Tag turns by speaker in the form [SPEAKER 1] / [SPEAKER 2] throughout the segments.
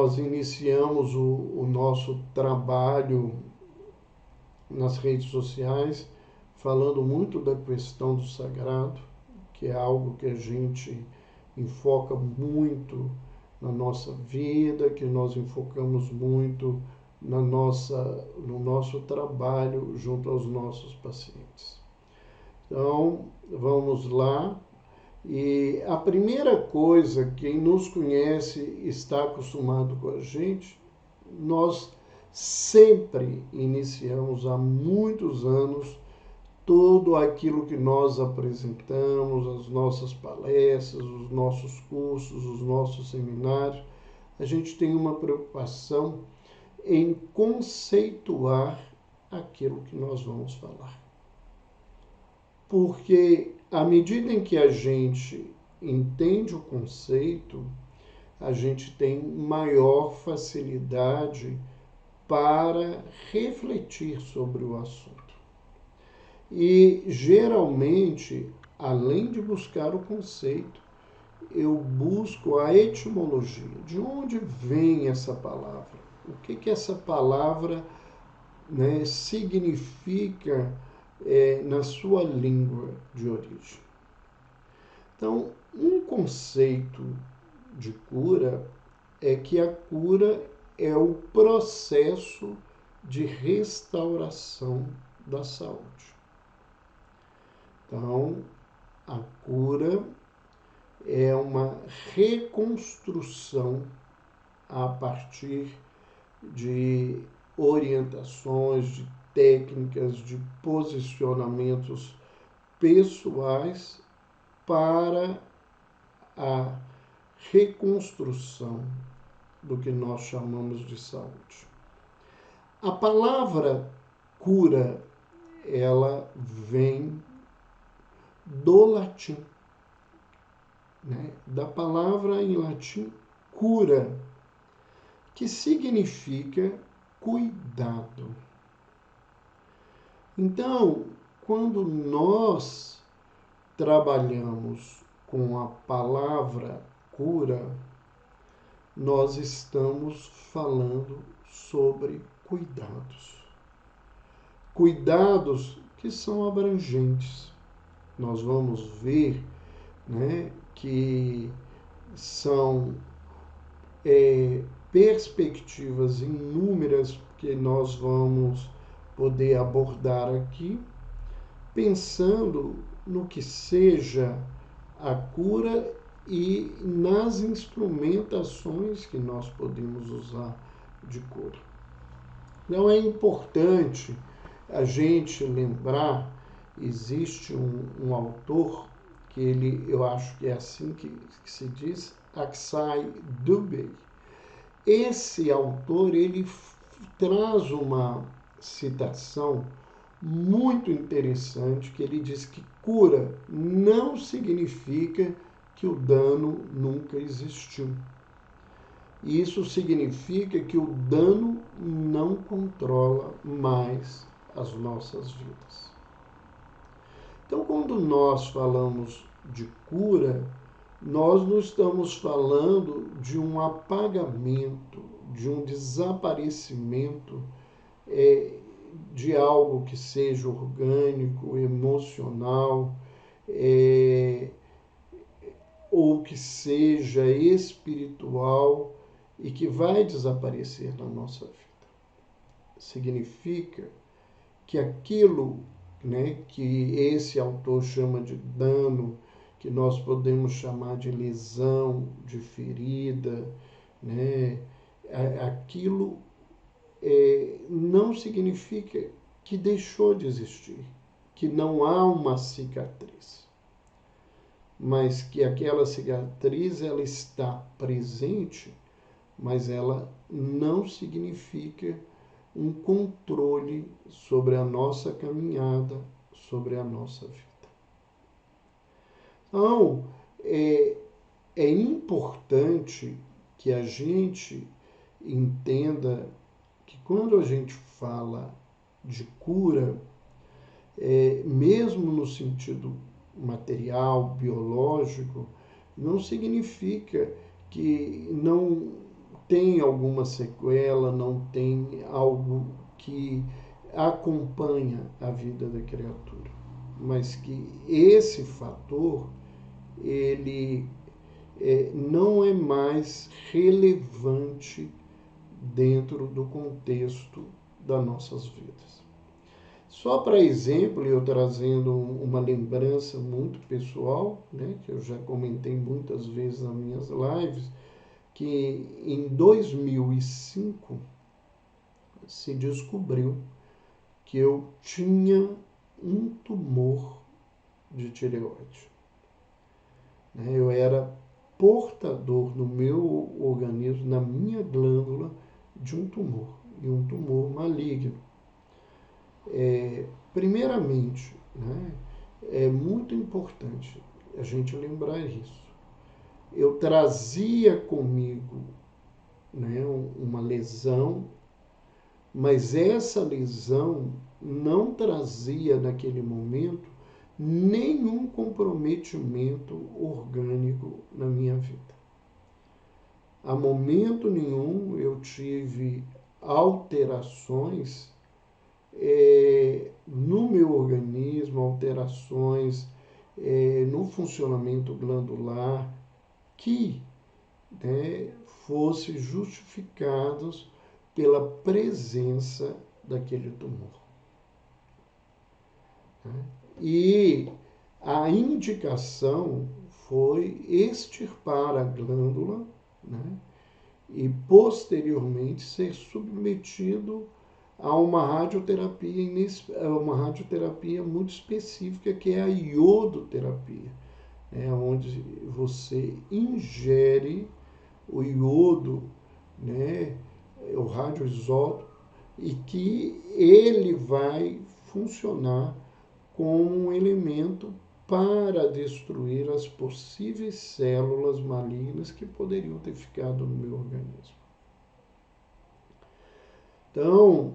[SPEAKER 1] nós iniciamos o nosso trabalho nas redes sociais falando muito da questão do sagrado, que é algo que a gente enfoca muito na nossa vida, que nós enfocamos muito no nosso trabalho junto aos nossos pacientes. Então, vamos lá. E a primeira coisa, quem nos conhece está acostumado com a gente, nós sempre iniciamos há muitos anos tudo aquilo que nós apresentamos, as nossas palestras, os nossos cursos, os nossos seminários. A gente tem uma preocupação em conceituar aquilo que nós vamos falar. Porque à medida em que a gente entende o conceito, a gente tem maior facilidade para refletir sobre o assunto. E geralmente, além de buscar o conceito, eu busco a etimologia. De onde vem essa palavra? O que essa palavra, significa na sua língua de origem? Então, um conceito de cura é que a cura é o processo de restauração da saúde. Então, a cura é uma reconstrução a partir de orientações, de técnicas, de posicionamentos pessoais para a reconstrução do que nós chamamos de saúde. A palavra cura, ela vem do latim, da palavra em latim cura, que significa cuidado. Então, quando nós trabalhamos com a palavra cura, nós estamos falando sobre cuidados. Cuidados que são abrangentes. Nós vamos ver que são perspectivas inúmeras que nós vamos poder abordar aqui, pensando no que seja a cura e nas instrumentações que nós podemos usar de cura. Então é importante a gente lembrar, existe um autor que eu acho que é assim que se diz, Aksai Dubey. Esse autor, ele traz uma citação muito interessante, que ele diz que cura não significa que o dano nunca existiu. Isso significa que o dano não controla mais as nossas vidas. Então, quando nós falamos de cura, nós não estamos falando de um apagamento, de um desaparecimento de algo que seja orgânico, emocional, ou que seja espiritual e que vai desaparecer na nossa vida. Significa que aquilo que esse autor chama de dano, que nós podemos chamar de lesão, de ferida, aquilo não significa que deixou de existir, que não há uma cicatriz, mas que aquela cicatriz ela está presente, mas ela não significa um controle sobre a nossa caminhada, sobre a nossa vida. Então, é importante que a gente entenda que quando a gente fala de cura, mesmo no sentido material, biológico, não significa que tem alguma sequela, não tem algo que acompanha a vida da criatura, mas que esse fator ele não é mais relevante dentro do contexto das nossas vidas. Só para exemplo, eu trazendo uma lembrança muito pessoal, né, que eu já comentei muitas vezes nas minhas lives, que em 2005 se descobriu que eu tinha um tumor de tireoide. Eu era portador no meu organismo, na minha glândula, de um tumor, e um tumor maligno. Primeiramente, né, é muito importante a gente lembrar isso. Eu trazia comigo, né, uma lesão, mas essa lesão não trazia naquele momento nenhum comprometimento orgânico na minha vida. A momento nenhum eu tive alterações no meu organismo, alterações no funcionamento glandular que, né, fossem justificados pela presença daquele tumor. E a indicação foi extirpar a glândula, né, e posteriormente ser submetido a uma radioterapia muito específica, que é a iodoterapia, onde você ingere o iodo, né, o radioisótopo, e que ele vai funcionar como um elemento para destruir as possíveis células malignas que poderiam ter ficado no meu organismo. Então,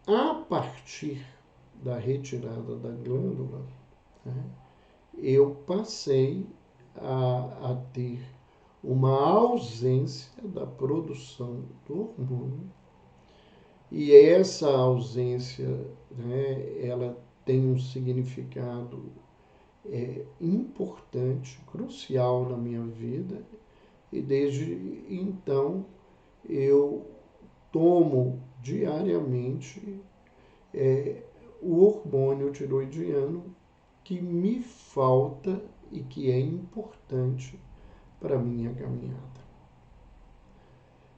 [SPEAKER 1] a partir da retirada da glândula, né, eu passei a ter uma ausência da produção do hormônio, e essa ausência, né, ela tem um significado importante, crucial na minha vida, e desde então eu tomo diariamente o hormônio tiroidiano que me falta e que é importante para a minha caminhada.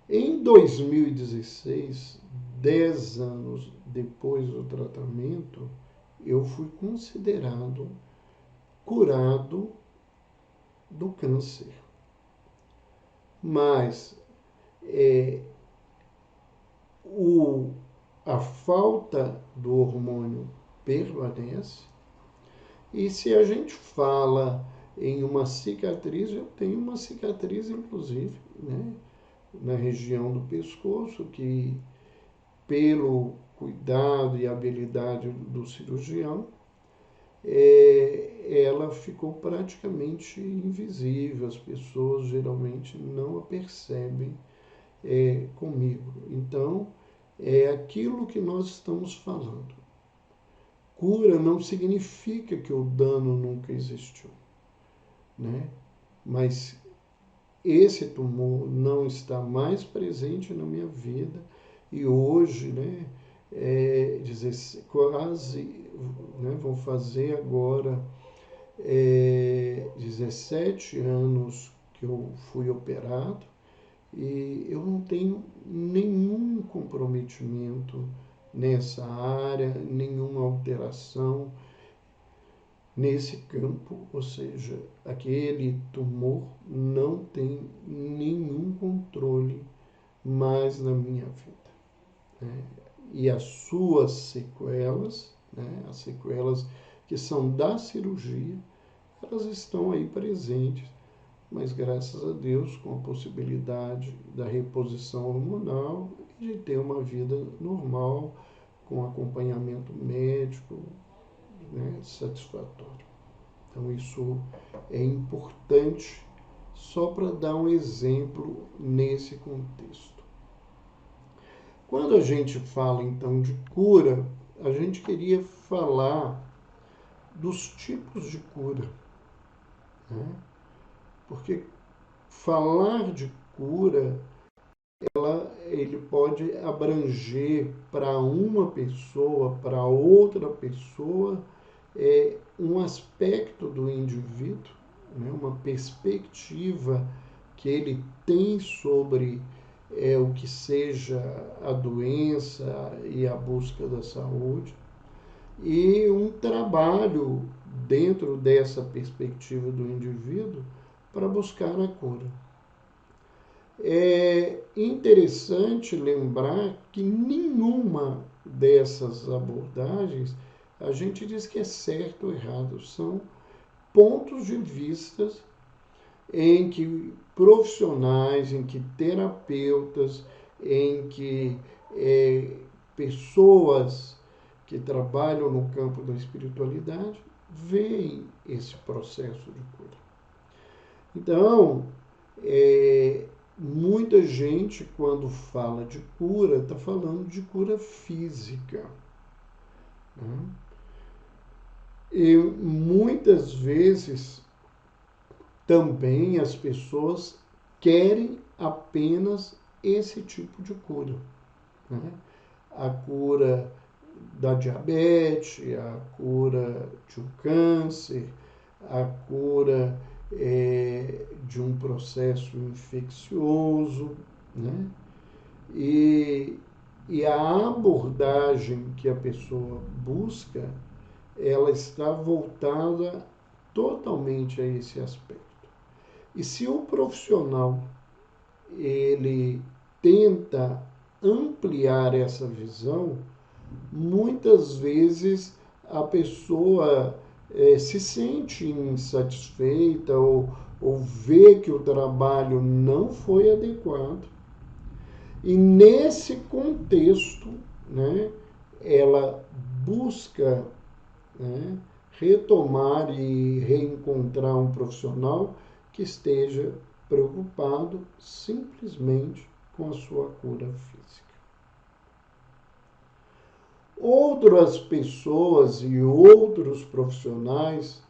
[SPEAKER 1] Em 2016, 10 anos depois do tratamento, eu fui considerado curado do câncer. Mas a falta do hormônio permanece. E se a gente fala em uma cicatriz, eu tenho uma cicatriz, inclusive, né, na região do pescoço, que pelo cuidado e habilidade do cirurgião, ela ficou praticamente invisível. As pessoas geralmente não a percebem comigo. Então, é aquilo que nós estamos falando. Cura não significa que o dano nunca existiu, né? Mas esse tumor não está mais presente na minha vida, e hoje, né, quase, né, vão fazer agora 17 anos que eu fui operado, e eu não tenho nenhum comprometimento nessa área, nenhuma alteração nesse campo, ou seja, aquele tumor não tem nenhum controle mais na minha vida, né? E as suas sequelas, né, as sequelas que são da cirurgia, elas estão aí presentes, mas graças a Deus, com a possibilidade da reposição hormonal e de ter uma vida normal, com acompanhamento médico, né, satisfatório. Então, isso é importante só para dar um exemplo nesse contexto. Quando a gente fala então de cura, a gente queria falar dos tipos de cura, né? Porque falar de cura, ele pode abranger para uma pessoa, para outra pessoa, um aspecto do indivíduo, né? Uma perspectiva que ele tem sobre o que seja a doença e a busca da saúde, e um trabalho dentro dessa perspectiva do indivíduo para buscar a cura. É interessante lembrar que nenhuma dessas abordagens a gente diz que é certo ou errado, são pontos de vista em que profissionais, em que terapeutas, em que pessoas que trabalham no campo da espiritualidade veem esse processo de cura. Então, muita gente, quando fala de cura, está falando de cura física, né? E muitas vezes também as pessoas querem apenas esse tipo de cura, né? A cura da diabetes, a cura de um câncer, a cura de um processo infeccioso, né? E a abordagem que a pessoa busca, ela está voltada totalmente a esse aspecto. E se o profissional ele tenta ampliar essa visão, muitas vezes a pessoa se sente insatisfeita ou vê que o trabalho não foi adequado. E nesse contexto, né, ela busca, né, retomar e reencontrar um profissional que esteja preocupado simplesmente com a sua cura física. Outras pessoas e outros profissionais,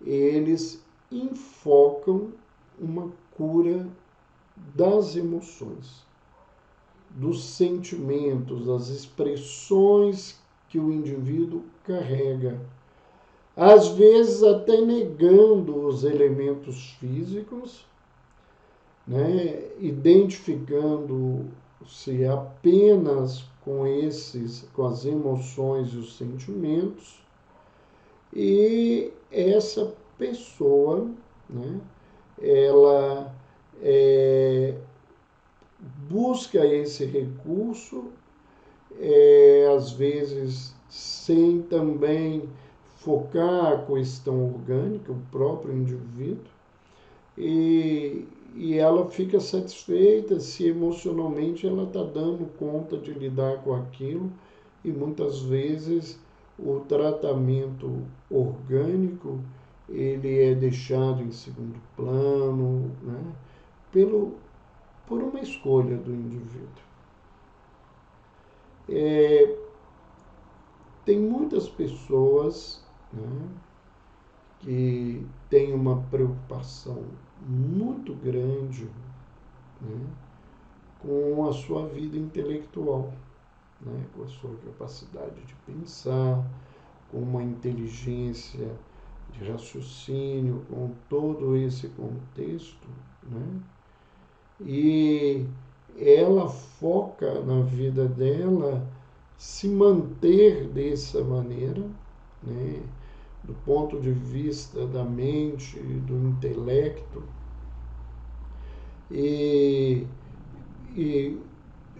[SPEAKER 1] eles enfocam uma cura das emoções, dos sentimentos, das expressões que o indivíduo carrega. Às vezes até negando os elementos físicos, né, identificando-se apenas com as emoções e os sentimentos, e essa pessoa, né, ela busca esse recurso, às vezes sem também focar a questão orgânica, o próprio indivíduo, e ela fica satisfeita se emocionalmente ela está dando conta de lidar com aquilo, e muitas vezes o tratamento orgânico ele é deixado em segundo plano, né, por uma escolha do indivíduo. Tem muitas pessoas, né, que têm uma preocupação muito grande, né, com a sua vida intelectual, né, com a sua capacidade de pensar, com uma inteligência de raciocínio, com todo esse contexto, né, e ela foca na vida dela se manter dessa maneira, né, do ponto de vista da mente, do intelecto, e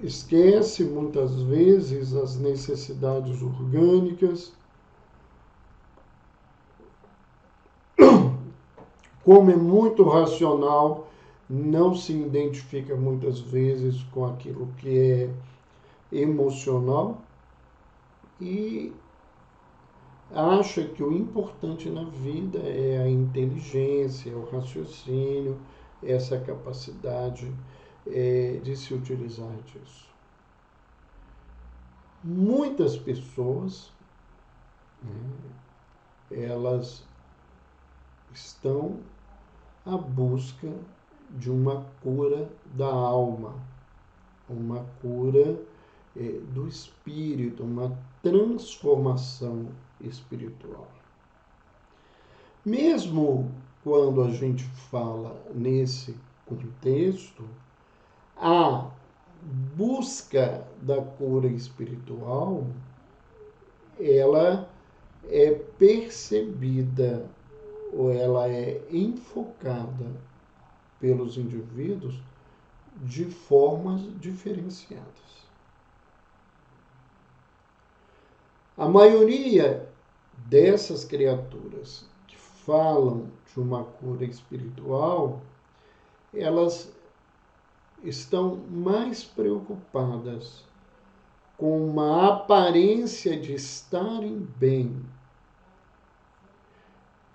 [SPEAKER 1] esquece muitas vezes as necessidades orgânicas, como é muito racional, não se identifica muitas vezes com aquilo que é emocional e acha que o importante na vida é a inteligência, o raciocínio, essa capacidade de se utilizar disso. Muitas pessoas, elas estão à busca de uma cura da alma, uma cura do espírito, uma transformação espiritual. Mesmo quando a gente fala nesse contexto, a busca da cura espiritual, ela é percebida ou ela é enfocada pelos indivíduos de formas diferenciadas. A maioria dessas criaturas que falam de uma cura espiritual, elas estão mais preocupadas com uma aparência de estarem bem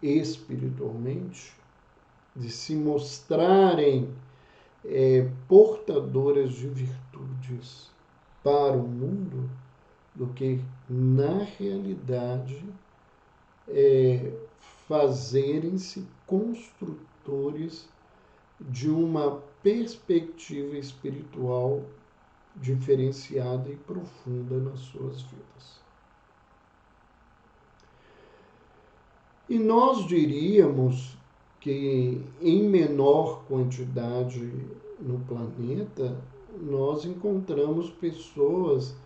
[SPEAKER 1] espiritualmente, de se mostrarem portadoras de virtudes para o mundo, do que, na realidade, fazerem-se construtores de uma perspectiva espiritual diferenciada e profunda nas suas vidas. E nós diríamos que, em menor quantidade no planeta, nós encontramos pessoas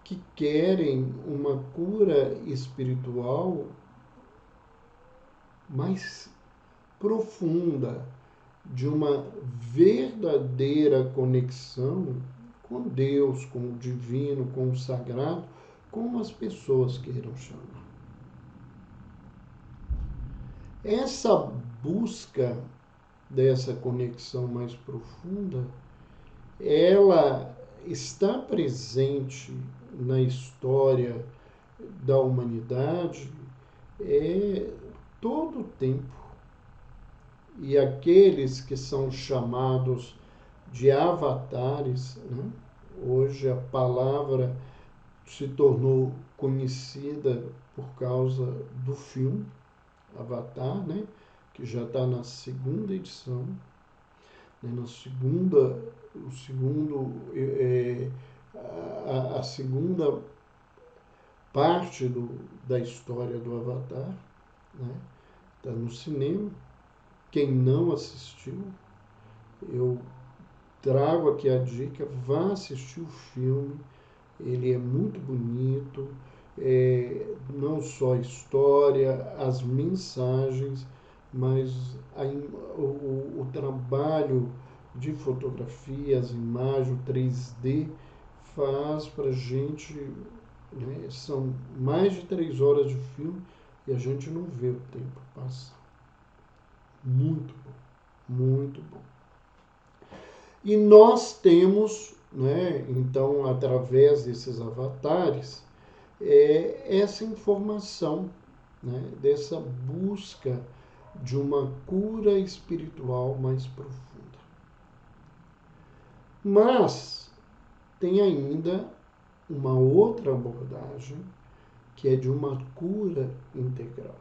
[SPEAKER 1] que querem uma cura espiritual mais profunda, de uma verdadeira conexão com Deus, com o divino, com o sagrado, como as pessoas queiram chamar. Essa busca dessa conexão mais profunda, ela está presente na história da humanidade todo o tempo. E aqueles que são chamados de avatares, né? Hoje a palavra se tornou conhecida por causa do filme Avatar, né? Que já está na segunda edição, né? A segunda parte da história do Avatar, né? Está no cinema. Quem não assistiu, eu trago aqui a dica, vá assistir o filme, ele é muito bonito, não só a história, as mensagens, mas o trabalho de fotografia, as imagens, o 3D, faz para a gente, né, são mais de 3 horas de filme e a gente não vê o tempo passar. Muito bom, muito bom. E nós temos, né, então, através desses avatares, essa informação, né, dessa busca de uma cura espiritual mais profunda. Mas tem ainda uma outra abordagem, que é de uma cura integral.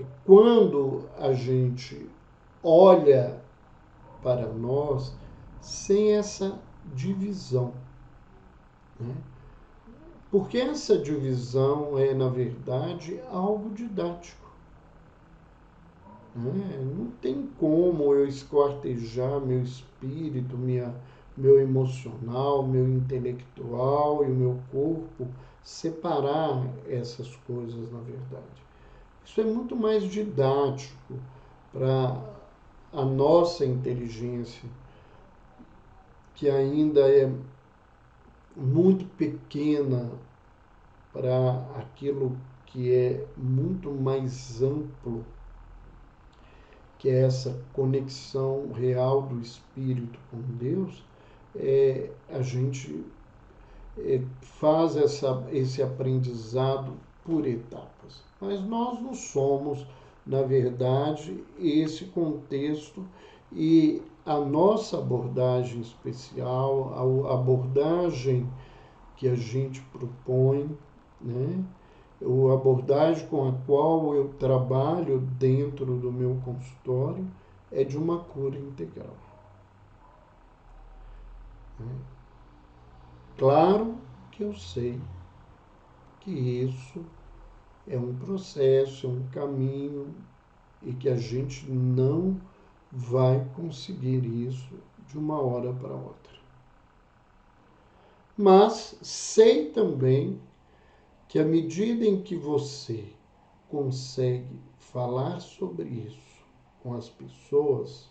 [SPEAKER 1] E quando a gente olha para nós sem essa divisão, né? Porque essa divisão é, na verdade, algo didático. Né? Não tem como eu esquartejar meu espírito, meu emocional, meu intelectual e o meu corpo, separar essas coisas, na verdade. Isso é muito mais didático para a nossa inteligência, que ainda é muito pequena para aquilo que é muito mais amplo, que é essa conexão real do espírito com Deus. A gente faz esse aprendizado por etapas. Mas nós não somos na verdade, esse contexto e a nossa abordagem especial, a abordagem que a gente propõe, né? A abordagem com a qual eu trabalho dentro do meu consultório é de uma cura integral. Claro que eu sei que isso é um processo, é um caminho e que a gente não vai conseguir isso de uma hora para outra. Mas sei também que à medida em que você consegue falar sobre isso com as pessoas,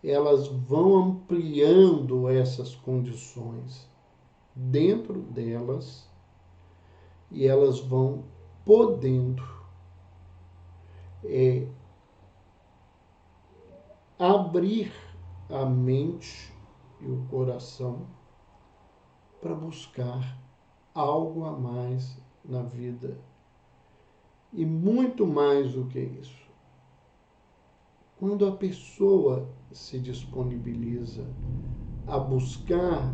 [SPEAKER 1] elas vão ampliando essas condições dentro delas e elas vão podendo abrir a mente e o coração para buscar algo a mais na vida. E muito mais do que isso. Quando a pessoa se disponibiliza a buscar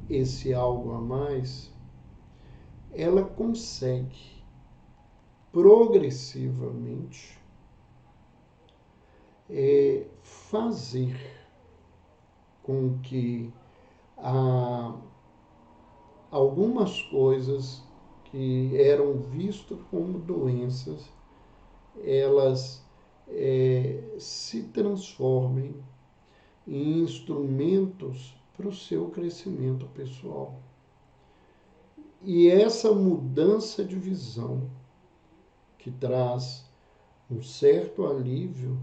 [SPEAKER 1] esse algo a mais, ela consegue progressivamente fazer com que algumas coisas que eram vistas como doenças, elas se transformem em instrumentos para o seu crescimento pessoal. E essa mudança de visão, que traz um certo alívio,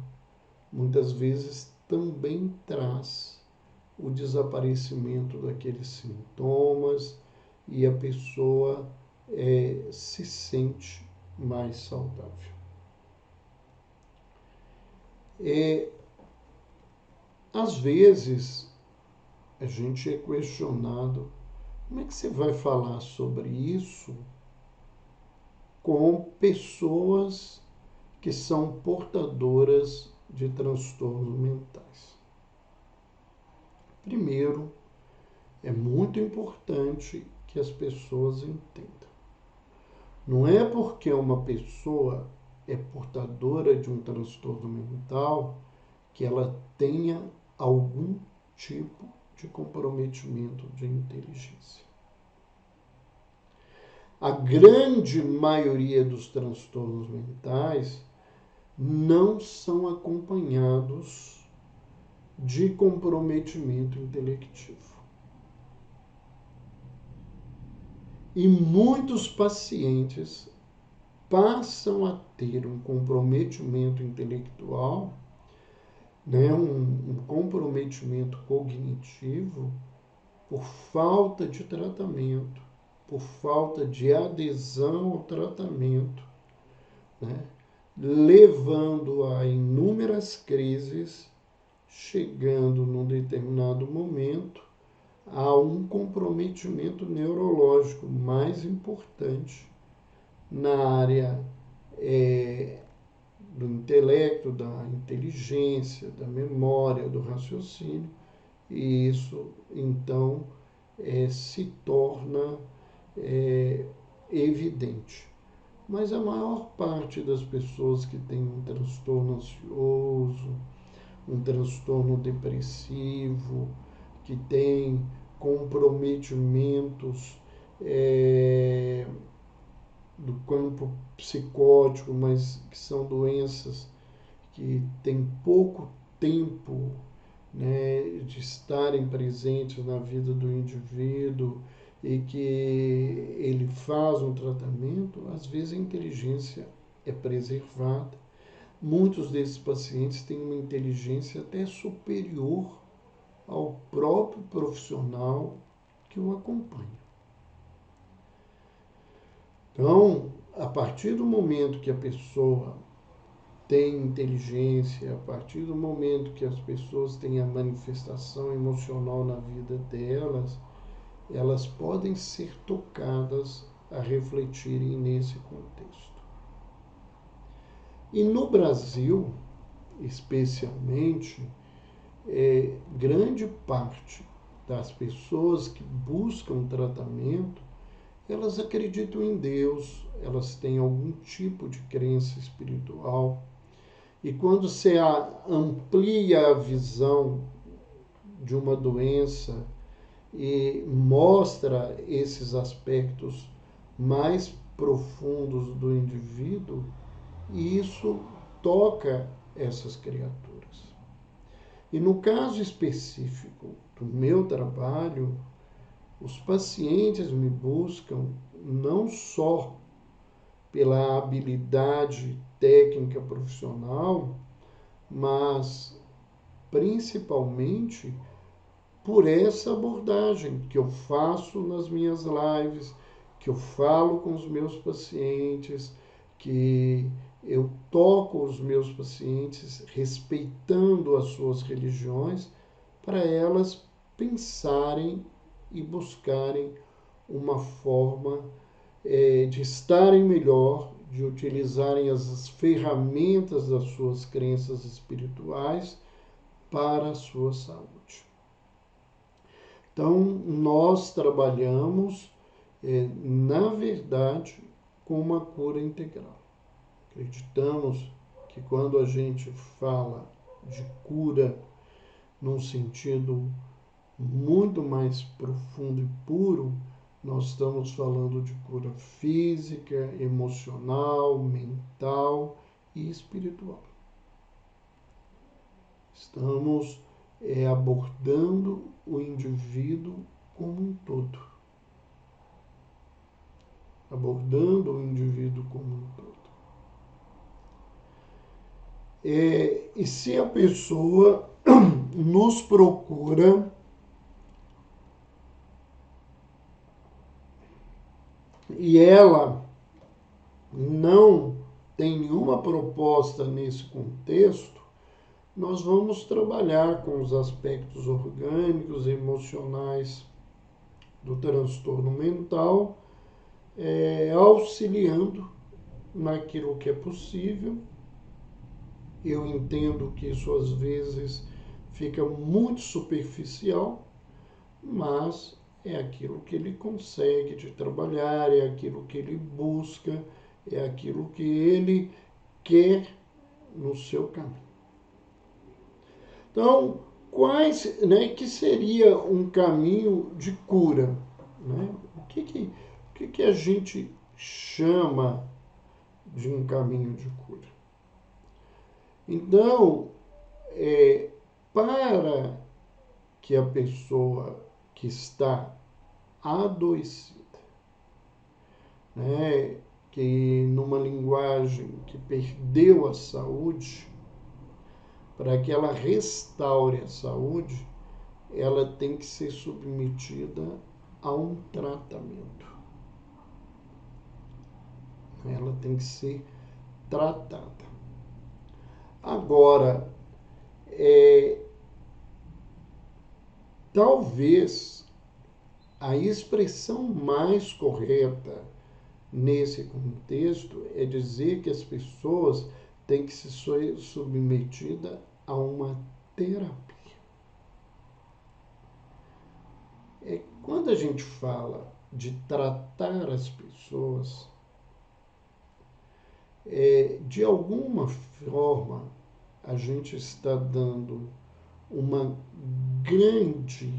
[SPEAKER 1] muitas vezes também traz o desaparecimento daqueles sintomas e a pessoa se sente mais saudável. Às vezes, a gente é questionado: como é que você vai falar sobre isso com pessoas que são portadoras de transtornos mentais? Primeiro, é muito importante que as pessoas entendam. Não é porque uma pessoa é portadora de um transtorno mental que ela tenha algum tipo de comprometimento de inteligência. A grande maioria dos transtornos mentais não são acompanhados de comprometimento intelectivo. E muitos pacientes passam a ter um comprometimento intelectual, um comprometimento cognitivo, por falta de tratamento, por falta de adesão ao tratamento, levando a inúmeras crises, chegando num determinado momento a um comprometimento neurológico mais importante na área do intelecto, da inteligência, da memória, do raciocínio, e isso então se torna evidente. Mas a maior parte das pessoas que tem um transtorno ansioso, um transtorno depressivo, que tem comprometimentos do campo psicótico, mas que são doenças que têm pouco tempo de estarem presentes na vida do indivíduo e que ele faz um tratamento, às vezes a inteligência é preservada. Muitos desses pacientes têm uma inteligência até superior ao próprio profissional que o acompanha. Então, a partir do momento que a pessoa tem inteligência, a partir do momento que as pessoas têm a manifestação emocional na vida delas, elas podem ser tocadas a refletirem nesse contexto. E no Brasil, especialmente, grande parte das pessoas que buscam tratamento, elas acreditam em Deus, elas têm algum tipo de crença espiritual. E quando você amplia a visão de uma doença e mostra esses aspectos mais profundos do indivíduo, isso toca essas criaturas. E no caso específico do meu trabalho, os pacientes me buscam não só pela habilidade técnica profissional, mas principalmente por essa abordagem que eu faço nas minhas lives, que eu falo com os meus pacientes, que eu toco os meus pacientes respeitando as suas religiões, para elas pensarem e buscarem uma forma de estarem melhor, de utilizarem as ferramentas das suas crenças espirituais para a sua saúde. Então, nós trabalhamos, na verdade, com uma cura integral. Acreditamos que quando a gente fala de cura num sentido muito mais profundo e puro, nós estamos falando de cura física, emocional, mental e espiritual. Estamos abordando o indivíduo como um todo. Abordando o indivíduo como um todo. E se a pessoa nos procura e ela não tem nenhuma proposta nesse contexto, nós vamos trabalhar com os aspectos orgânicos e emocionais do transtorno mental, auxiliando naquilo que é possível. Eu entendo que isso às vezes fica muito superficial, mas é aquilo que ele consegue de trabalhar, é aquilo que ele busca, é aquilo que ele quer no seu caminho. Então, que seria um caminho de cura? Né? O que a gente chama de um caminho de cura? Então, para que a pessoa que está adoecida, né, que numa linguagem que perdeu a saúde, para que ela restaure a saúde, ela tem que ser submetida a um tratamento. Ela tem que ser tratada. Agora, talvez a expressão mais correta nesse contexto é dizer que as pessoas têm que ser submetidas a uma terapia. Quando a gente fala de tratar as pessoas, de alguma forma a gente está dando uma grande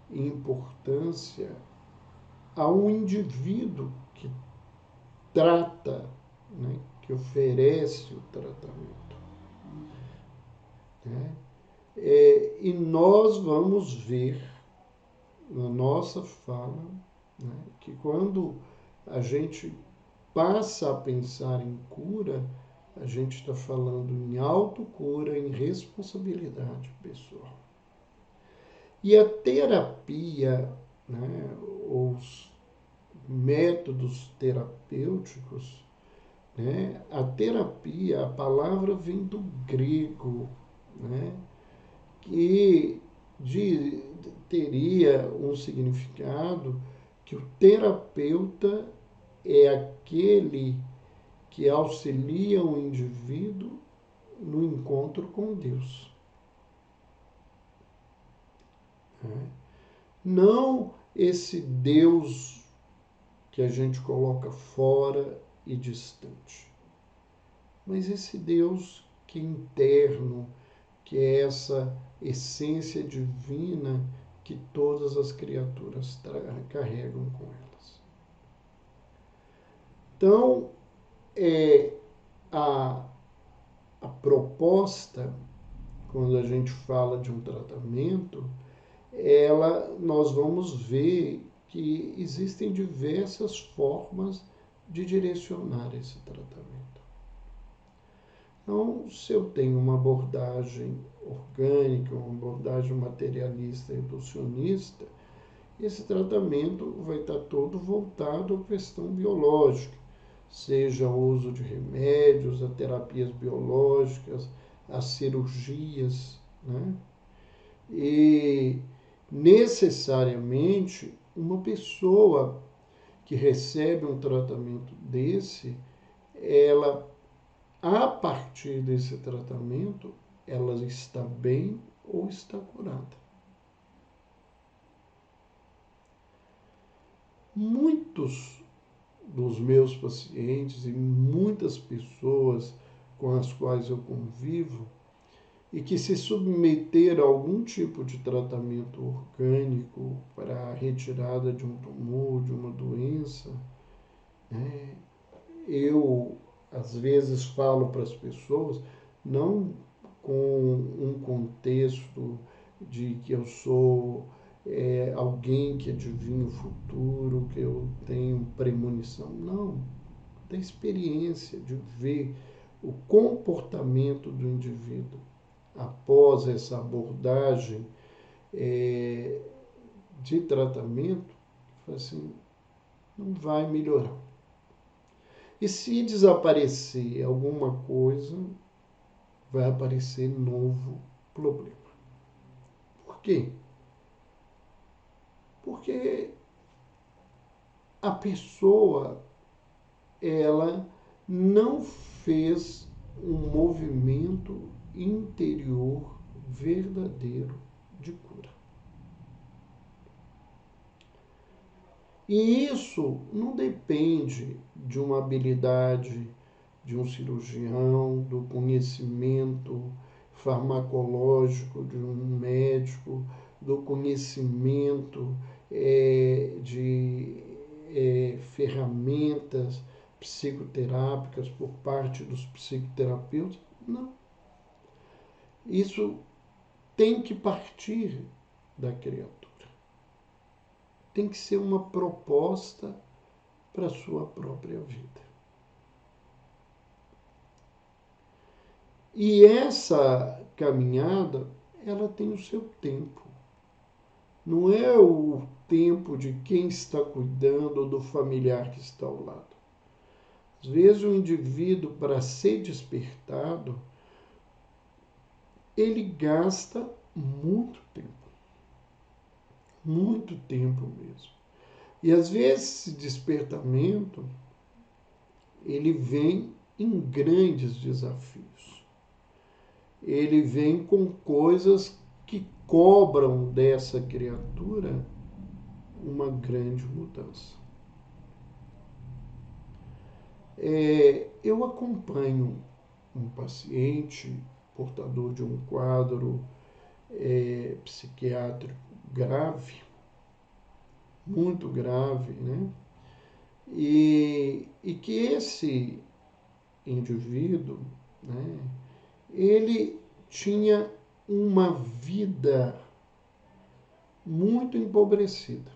[SPEAKER 1] importância ao indivíduo que trata, né, que oferece o tratamento. Né? E nós vamos ver na nossa fala, né, que quando a gente passa a pensar em cura, a gente está falando em autocura, em responsabilidade pessoal. E a terapia, né, os métodos terapêuticos, né, a terapia, a palavra vem do grego, né, que teria um significado que o terapeuta é aquele que auxilia o indivíduo no encontro com Deus. Não esse Deus que a gente coloca fora e distante, mas esse Deus que é interno, que é essa essência divina que todas as criaturas carregam com elas. Então, a proposta, quando a gente fala de um tratamento, nós vamos ver que existem diversas formas de direcionar esse tratamento. Então, se eu tenho uma abordagem orgânica, uma abordagem materialista, reducionista, esse tratamento vai estar todo voltado à questão biológica, seja o uso de remédios, a terapias biológicas, as cirurgias, né? E necessariamente uma pessoa que recebe um tratamento desse, ela, a partir desse tratamento, ela está bem ou está curada. Muitos dos meus pacientes e muitas pessoas com as quais eu convivo e que se submeteram a algum tipo de tratamento orgânico para a retirada de um tumor, de uma doença, eu às vezes falo para as pessoas, não com um contexto de que eu sou alguém que adivinha o futuro, que eu tenho premonição. Não, da experiência de ver o comportamento do indivíduo após essa abordagem de tratamento, assim, não vai melhorar. E se desaparecer alguma coisa, vai aparecer novo problema. Por quê? Porque a pessoa, ela não fez um movimento interior verdadeiro de cura. E isso não depende de uma habilidade de um cirurgião, do conhecimento farmacológico de um médico, do conhecimento de ferramentas psicoterápicas por parte dos psicoterapeutas. Não. Isso tem que partir da criatura. Tem que ser uma proposta para a sua própria vida. E essa caminhada, ela tem o seu tempo. Não é o tempo de quem está cuidando ou do familiar que está ao lado. Às vezes o indivíduo, para ser despertado, ele gasta muito tempo mesmo. E às vezes esse despertamento, ele vem em grandes desafios. Ele vem com coisas que cobram dessa criatura uma grande mudança. Eu acompanho um paciente portador de um quadro psiquiátrico grave, muito grave, né? E que esse indivíduo, né, ele tinha uma vida muito empobrecida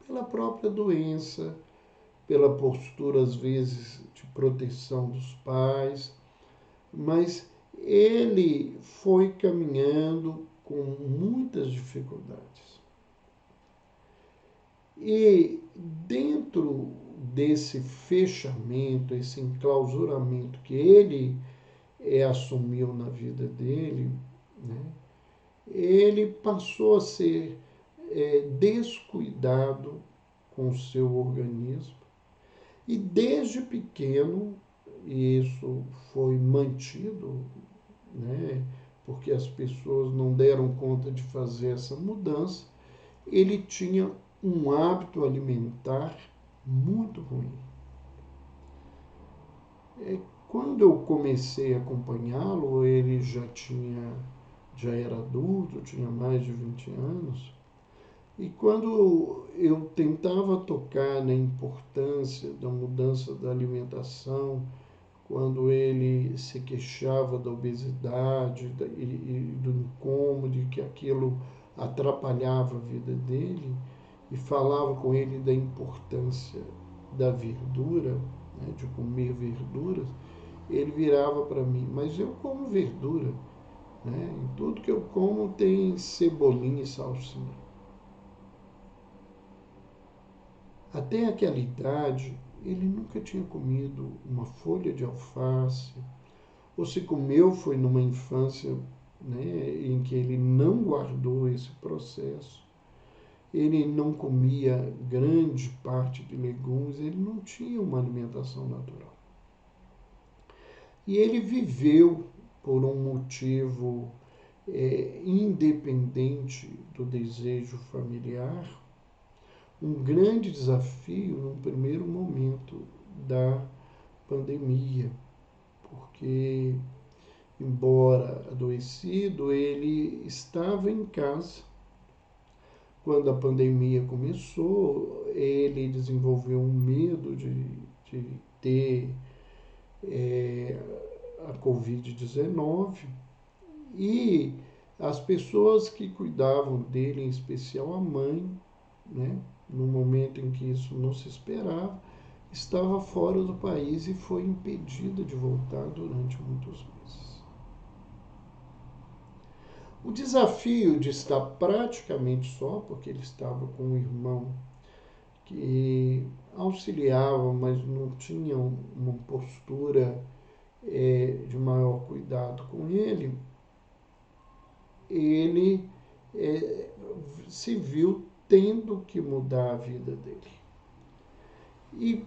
[SPEAKER 1] pela própria doença, pela postura, às vezes, de proteção dos pais, mas ele foi caminhando com muitas dificuldades. E dentro desse fechamento, esse enclausuramento que ele assumiu na vida dele, né, ele passou a ser descuidado com o seu organismo e desde pequeno e isso foi mantido, né, porque as pessoas não deram conta de fazer essa mudança, ele tinha um hábito alimentar muito ruim. Quando eu comecei a acompanhá-lo, ele já era adulto, tinha mais de 20 anos, e quando eu tentava tocar na importância da mudança da alimentação, quando ele se queixava da obesidade e do incômodo, e que aquilo atrapalhava a vida dele, e falava com ele da importância da verdura, né, de comer verduras, ele virava para mim: mas eu como verdura, né? Em tudo que eu como tem cebolinha e salsinha. Até aquela idade, ele nunca tinha comido uma folha de alface, ou se comeu foi numa infância, né, em que ele não guardou esse processo. Ele não comia grande parte de legumes, ele não tinha uma alimentação natural. E ele viveu por um motivo independente do desejo familiar, um grande desafio no primeiro momento da pandemia, porque, embora adoecido, ele estava em casa. Quando a pandemia começou, ele desenvolveu um medo de ter a Covid-19, e as pessoas que cuidavam dele, em especial a mãe, né, no momento em que isso não se esperava, estava fora do país e foi impedida de voltar durante muitos meses. O desafio de estar praticamente só, porque ele estava com um irmão que auxiliava, mas não tinha uma postura de maior cuidado com ele, ele se viu tendo que mudar a vida dele. E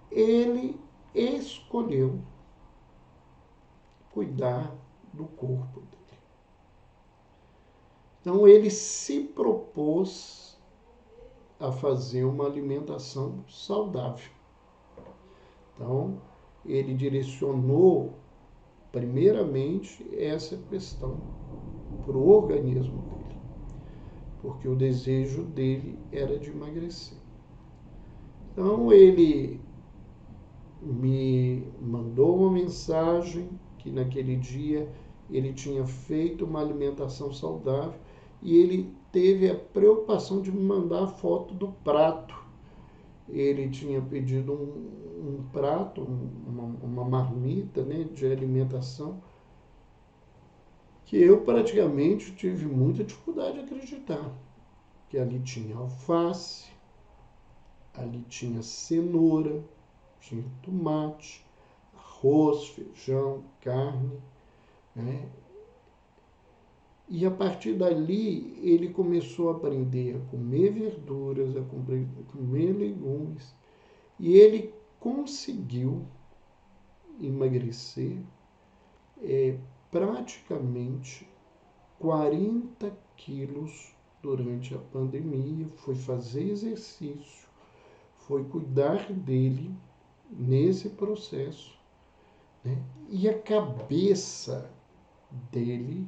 [SPEAKER 1] ele escolheu cuidar do corpo dele. Então ele se propôs a fazer uma alimentação saudável. Então ele direcionou primeiramente essa questão para o organismo dele, porque o desejo dele era de emagrecer. Então ele me mandou uma mensagem que naquele dia ele tinha feito uma alimentação saudável, e ele teve a preocupação de me mandar a foto do prato. Ele tinha pedido um prato, uma marmita, né, de alimentação, que eu praticamente tive muita dificuldade de acreditar. Que ali tinha alface, ali tinha cenoura, tinha tomate, arroz, feijão, carne, né? E a partir dali ele começou a aprender a comer verduras, a comer legumes, e ele conseguiu emagrecer praticamente 40 quilos durante a pandemia. Foi fazer exercício, foi cuidar dele nesse processo, né? E a cabeça dele,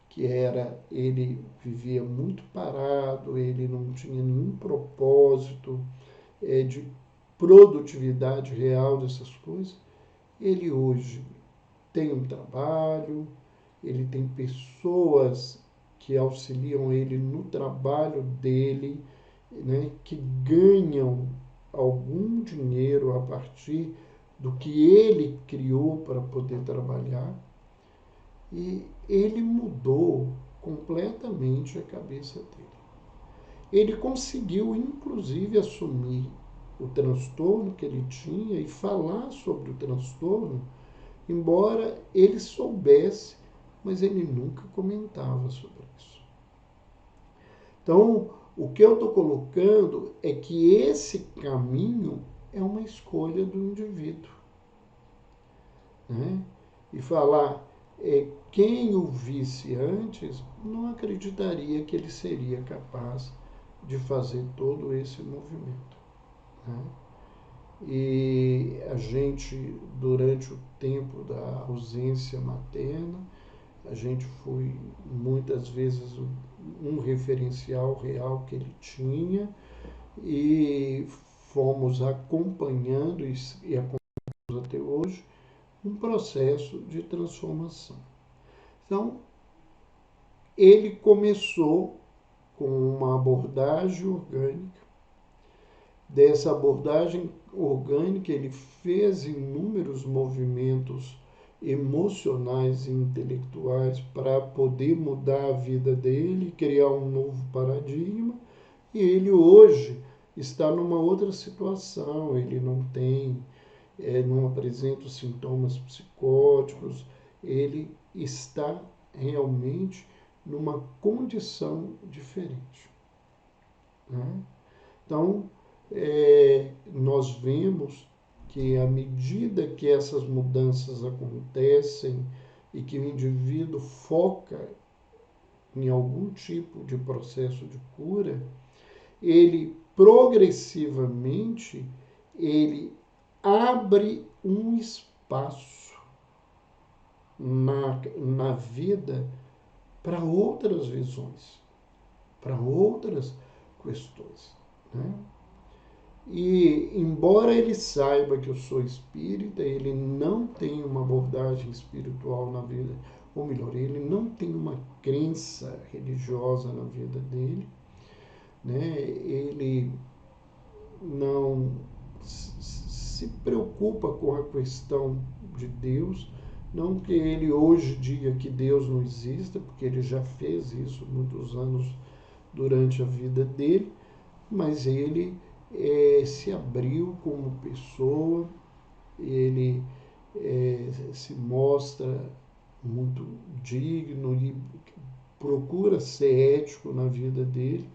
[SPEAKER 1] que era, ele vivia muito parado, ele não tinha nenhum propósito de produtividade real dessas coisas, ele hoje tem um trabalho, ele tem pessoas que auxiliam ele no trabalho dele, né, que ganham algum dinheiro a partir do que ele criou para poder trabalhar. E ele mudou completamente a cabeça dele. Ele conseguiu, inclusive, assumir o transtorno que ele tinha e falar sobre o transtorno, embora ele soubesse, mas ele nunca comentava sobre isso. Então, o que eu estou colocando é que esse caminho é uma escolha do indivíduo. né? E falar, quem o visse antes não acreditaria que ele seria capaz de fazer todo esse movimento, né? E a gente, durante o tempo da ausência materna, a gente foi muitas vezes um referencial real que ele tinha e fomos acompanhando e acompanhamos até hoje um processo de transformação. Então, ele começou com uma abordagem orgânica. Dessa abordagem orgânica, ele fez inúmeros movimentos emocionais e intelectuais para poder mudar a vida dele, criar um novo paradigma. E ele hoje está numa outra situação, ele não apresenta os sintomas psicóticos, ele está realmente numa condição diferente, né? Então, nós vemos que à medida que essas mudanças acontecem e que o indivíduo foca em algum tipo de processo de cura, ele progressivamente ele abre um espaço na vida para outras visões, para outras questões, né? E, embora ele saiba que eu sou espírita, ele não tem uma abordagem espiritual na vida, ou melhor, ele não tem uma crença religiosa na vida dele, né? Ele não se preocupa com a questão de Deus, não que ele hoje diga que Deus não exista, porque ele já fez isso muitos anos durante a vida dele, mas ele se abriu como pessoa, ele se mostra muito digno e procura ser ético na vida dele,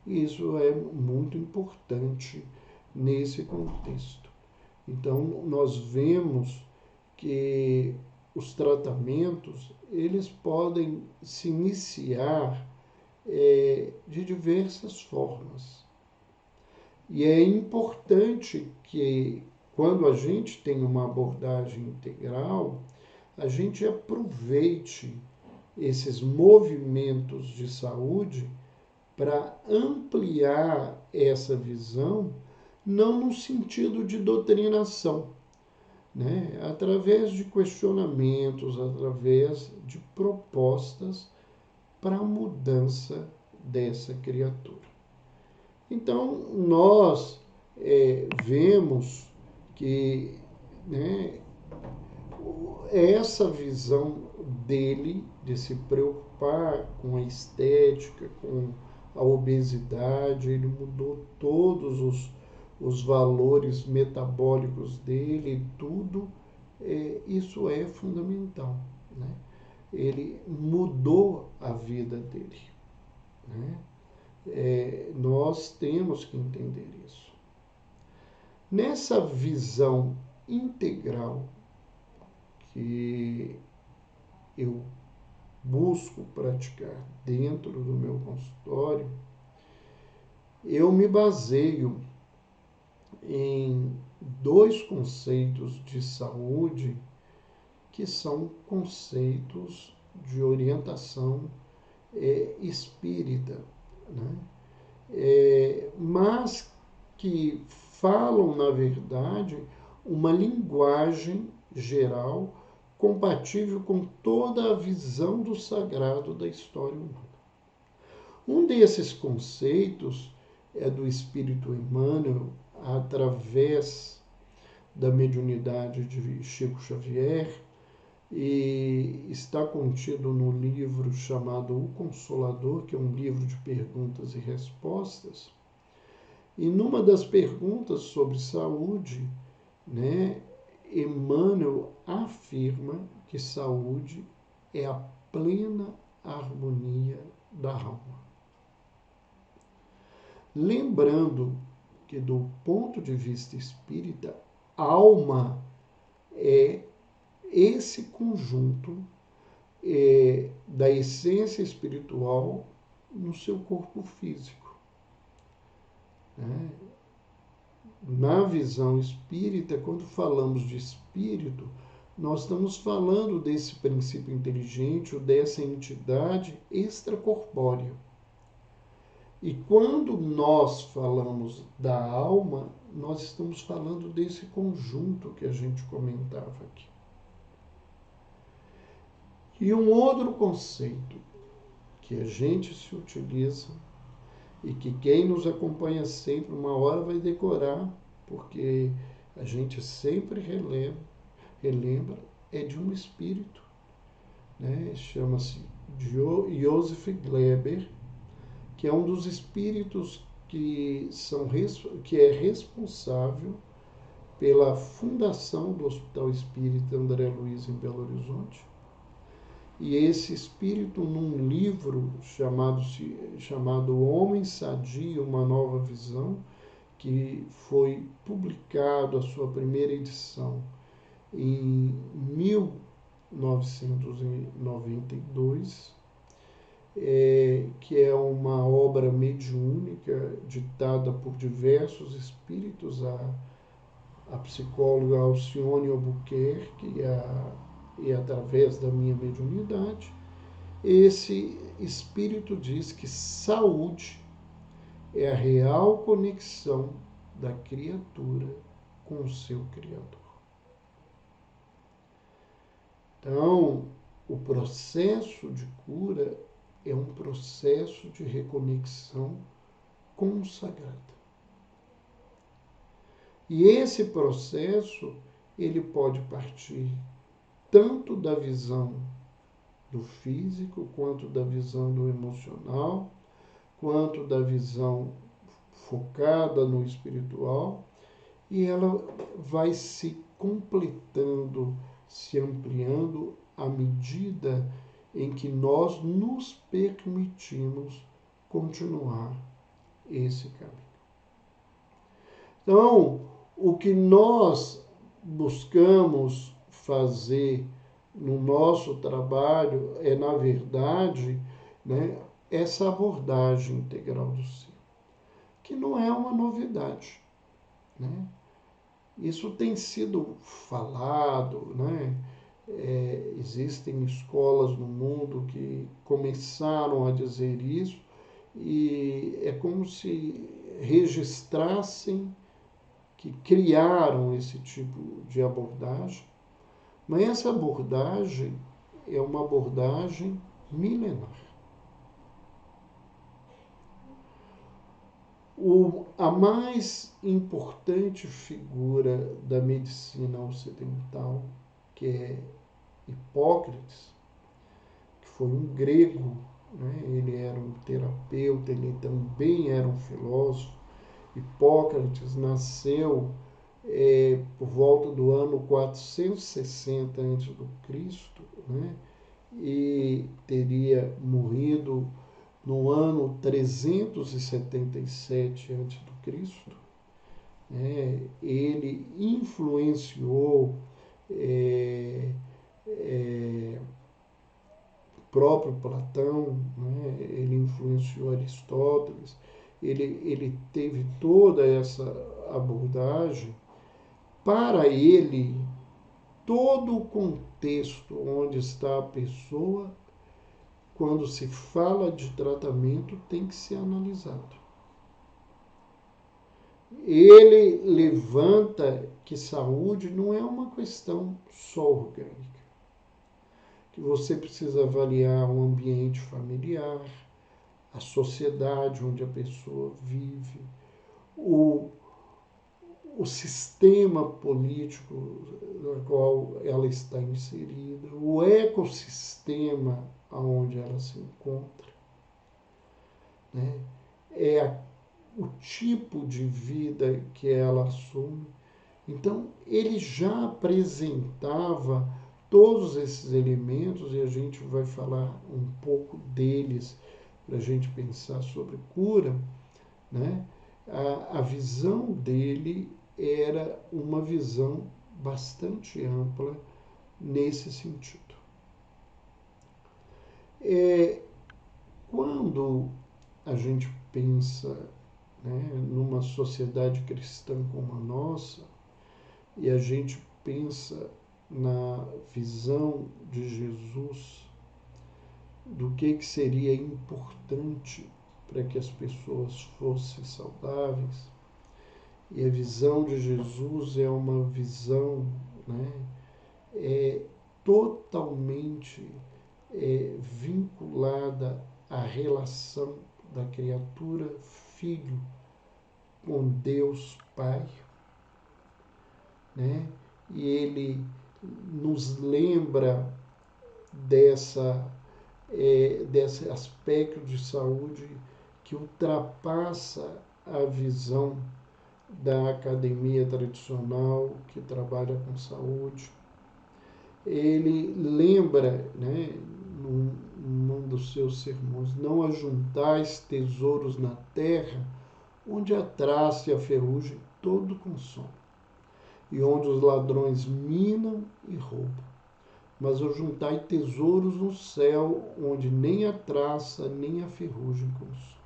[SPEAKER 1] e isso é muito importante nesse contexto. Então, nós vemos que os tratamentos eles podem se iniciar de diversas formas. E é importante que, quando a gente tem uma abordagem integral, a gente aproveite esses movimentos de saúde para ampliar essa visão, não no sentido de doutrinação, né? Através de questionamentos, através de propostas para a mudança dessa criatura. Então, nós vemos que, né, essa visão dele de se preocupar com a estética, com a obesidade, ele mudou todos os valores metabólicos dele, tudo, isso é fundamental, né? Ele mudou a vida dele, né? Nós temos que entender isso. Nessa visão integral que eu busco praticar dentro do meu consultório, eu me baseio em dois conceitos de saúde que são conceitos de orientação espírita, né? Mas que falam, na verdade, uma linguagem geral compatível com toda a visão do sagrado da história humana. Um desses conceitos é do Espírito Emmanuel, através da mediunidade de Chico Xavier, e está contido no livro chamado O Consolador, que é um livro de perguntas e respostas. E numa das perguntas sobre saúde, né, Emmanuel afirma que saúde é a plena harmonia da alma. Lembrando que, do ponto de vista espírita, alma é esse conjunto da essência espiritual no seu corpo físico. Né? Na visão espírita, quando falamos de espírito, nós estamos falando desse princípio inteligente ou dessa entidade extracorpórea. E quando nós falamos da alma, nós estamos falando desse conjunto que a gente comentava aqui. E um outro conceito que a gente se utiliza e que quem nos acompanha sempre, uma hora vai decorar, porque a gente sempre relembra, é de um espírito, né? Chama-se Joseph Gleber, que é um dos espíritos que é responsável pela fundação do Hospital Espírita André Luiz em Belo Horizonte. E esse espírito, num livro chamado Homem Sadio, Uma Nova Visão, que foi publicado a sua primeira edição em 1992, que é uma obra mediúnica ditada por diversos espíritos, a psicóloga Alcione Albuquerque e através da minha mediunidade, esse espírito diz que saúde é a real conexão da criatura com o seu Criador. Então, o processo de cura é um processo de reconexão com o sagrado. E esse processo, ele pode partir tanto da visão do físico, quanto da visão do emocional, quanto da visão focada no espiritual, e ela vai se completando, se ampliando à medida em que nós nos permitimos continuar esse caminho. Então, o que nós buscamos fazer no nosso trabalho é, na verdade, né, essa abordagem integral do ser, que não é uma novidade, né? Isso tem sido falado, né? Existem escolas no mundo que começaram a dizer isso e é como se registrassem que criaram esse tipo de abordagem, mas essa abordagem é uma abordagem milenar. A mais importante figura da medicina ocidental, que é Hipócrates, que foi um grego, né? Ele era um terapeuta, ele também era um filósofo. Hipócrates nasceu por volta do ano 460 a.C., né? E teria morrido no ano 377 a.C., ele influenciou o próprio Platão, né? Ele influenciou Aristóteles, ele teve toda essa abordagem. Para ele, todo o contexto onde está a pessoa, quando se fala de tratamento, tem que ser analisado. Ele levanta que saúde não é uma questão só orgânica, que você precisa avaliar o ambiente familiar, a sociedade onde a pessoa vive, o sistema político no qual ela está inserida, o ecossistema onde ela se encontra, né? O tipo de vida que ela assume. Então, ele já apresentava todos esses elementos, e a gente vai falar um pouco deles para a gente pensar sobre cura, né? A visão dele era uma visão bastante ampla nesse sentido. Quando a gente pensa, né, numa sociedade cristã como a nossa, e a gente pensa na visão de Jesus do que seria importante para que as pessoas fossem saudáveis, e a visão de Jesus é uma visão, né, totalmente vinculada à relação da criatura filho com Deus Pai, né? E ele nos lembra desse aspecto de saúde que ultrapassa a visão da academia tradicional que trabalha com saúde. Ele lembra, né, num dos seus sermões, não ajuntais tesouros na terra, onde a traça e a ferrugem todo consomem, e onde os ladrões minam e roubam. Mas ajuntai tesouros no céu, onde nem a traça nem a ferrugem consomem.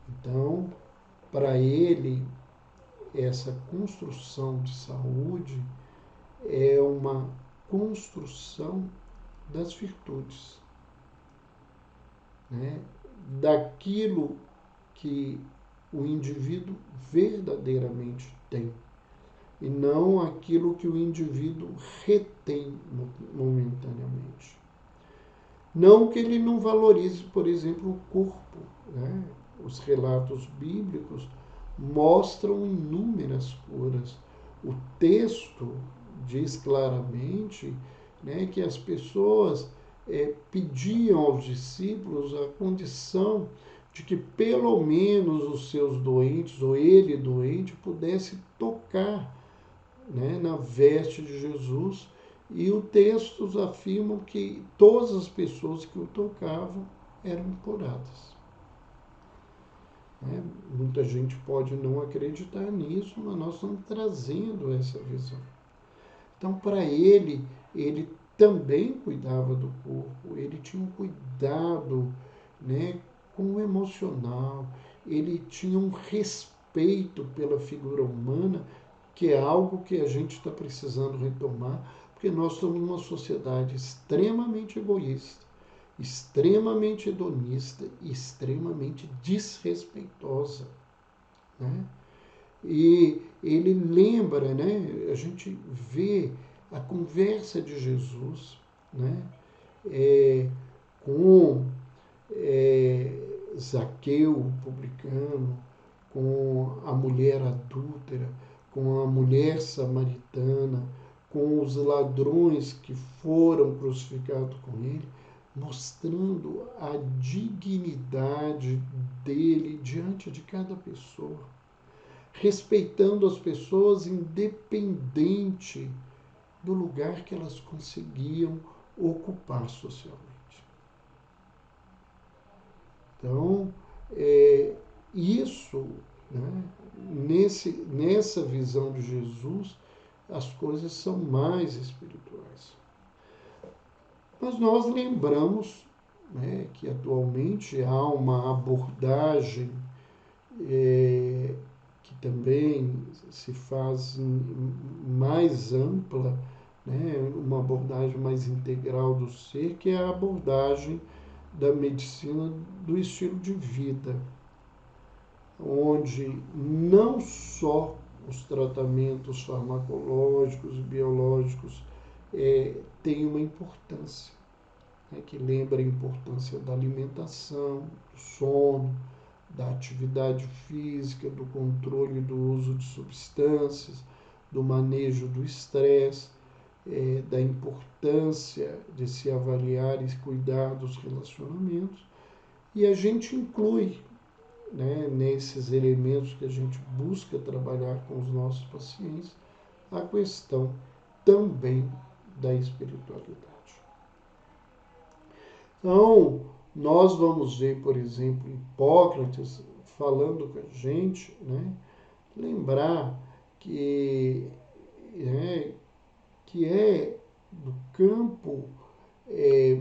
[SPEAKER 1] Então, para ele, essa construção de saúde é uma construção das virtudes, né? Daquilo que o indivíduo verdadeiramente tem, e não aquilo que o indivíduo retém momentaneamente. Não que ele não valorize, por exemplo, o corpo, né? Os relatos bíblicos mostram inúmeras curas. O texto diz claramente, né, que as pessoas pediam aos discípulos a condição de que pelo menos os seus doentes, ou ele doente, pudesse tocar, né, na veste de Jesus, e o texto afirma que todas as pessoas que o tocavam eram curadas. Né? Muita gente pode não acreditar nisso, mas nós estamos trazendo essa visão. Então, para ele também cuidava do corpo, ele tinha um cuidado, né, com o emocional, ele tinha um respeito pela figura humana, que é algo que a gente está precisando retomar, porque nós estamos numa sociedade extremamente egoísta, extremamente hedonista e extremamente desrespeitosa, né? E ele lembra, né? A gente vê a conversa de Jesus, né? Com Zaqueu, o publicano, com a mulher adúltera, com a mulher samaritana, com os ladrões que foram crucificados com ele, mostrando a dignidade dele diante de cada pessoa, respeitando as pessoas independente do lugar que elas conseguiam ocupar socialmente. Então, isso, né, nessa visão de Jesus, as coisas são mais espirituais. Mas nós lembramos, né, que atualmente há uma abordagem que também se faz mais ampla, né, uma abordagem mais integral do ser, que é a abordagem da medicina do estilo de vida, onde não só os tratamentos farmacológicos e biológicos têm uma importância, né, que lembra a importância da alimentação, do sono, da atividade física, do controle do uso de substâncias, do manejo do estresse, da importância de se avaliar e cuidar dos relacionamentos. E a gente inclui, né, nesses elementos que a gente busca trabalhar com os nossos pacientes, a questão também da espiritualidade. Então, nós vamos ver, por exemplo, Hipócrates falando com a gente, né, lembrar que é do campo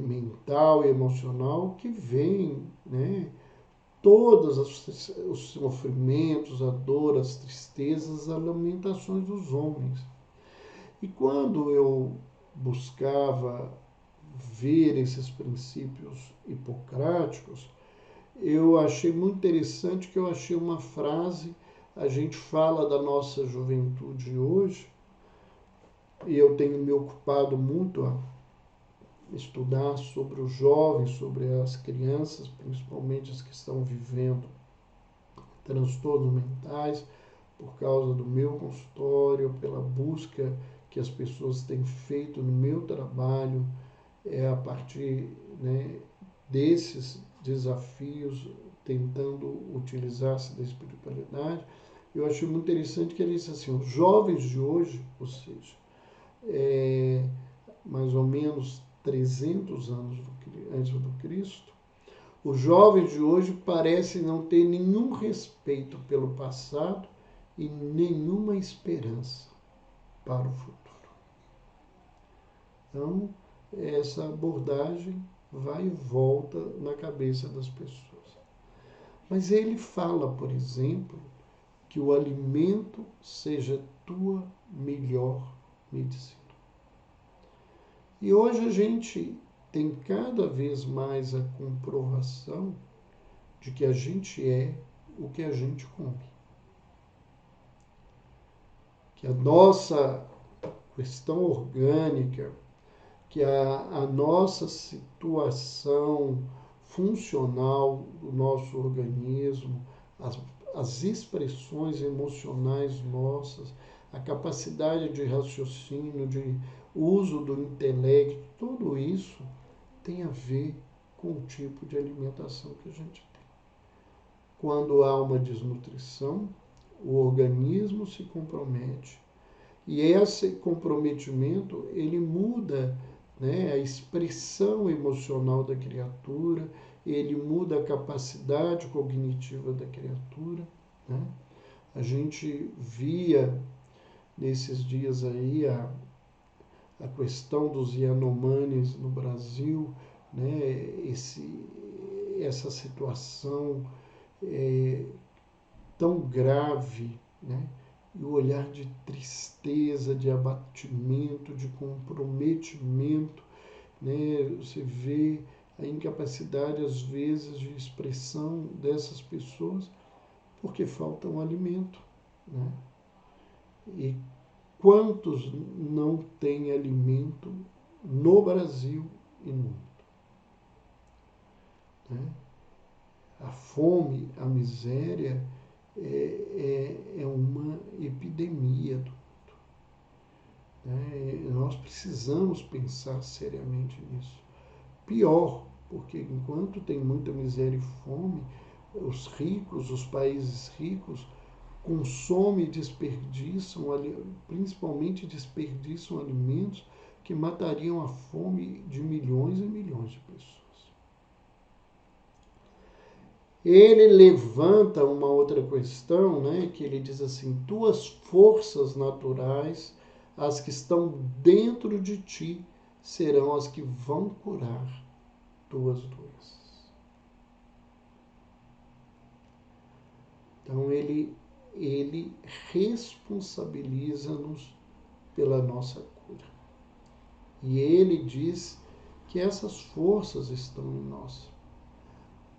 [SPEAKER 1] mental e emocional que vem, né, todos os sofrimentos, a dor, as tristezas, as lamentações dos homens. E quando eu buscava ver esses princípios hipocráticos, eu achei muito interessante que eu achei uma frase, a gente fala da nossa juventude hoje, e eu tenho me ocupado muito a estudar sobre os jovens, sobre as crianças, principalmente as que estão vivendo transtornos mentais, por causa do meu consultório, pela busca que as pessoas têm feito no meu trabalho, a partir, né, desses desafios, tentando utilizar-se da espiritualidade. Eu achei muito interessante que ele disse assim, os jovens de hoje, ou seja, mais ou menos 300 anos antes do Cristo, os jovens de hoje parecem não ter nenhum respeito pelo passado e nenhuma esperança para o futuro. Então, essa abordagem vai e volta na cabeça das pessoas. Mas ele fala, por exemplo, que o alimento seja tua melhor medicina. E hoje a gente tem cada vez mais a comprovação de que a gente é o que a gente come. Que a nossa questão orgânica, que a nossa situação funcional do nosso organismo, as expressões emocionais nossas, a capacidade de raciocínio, de uso do intelecto, tudo isso tem a ver com o tipo de alimentação que a gente tem. Quando há uma desnutrição, o organismo se compromete e esse comprometimento ele muda, né, a expressão emocional da criatura, ele muda a capacidade cognitiva da criatura, né? A gente via nesses dias aí a questão dos Yanomamis no Brasil, né? Essa situação tão grave, né? E o olhar de tristeza, de abatimento, de comprometimento, né? Você vê a incapacidade, às vezes, de expressão dessas pessoas porque falta um alimento, né? E quantos não têm alimento no Brasil e no mundo? Né? A fome, a miséria é uma epidemia do mundo. Né? Nós precisamos pensar seriamente nisso. Pior, porque enquanto tem muita miséria e fome, os ricos, os países ricos, consomem e desperdiçam, principalmente desperdiçam alimentos que matariam a fome de milhões e milhões de pessoas. Ele levanta uma outra questão, né, que ele diz assim, tuas forças naturais, as que estão dentro de ti, serão as que vão curar tuas doenças. Então ele responsabiliza-nos pela nossa cura. E ele diz que essas forças estão em nós.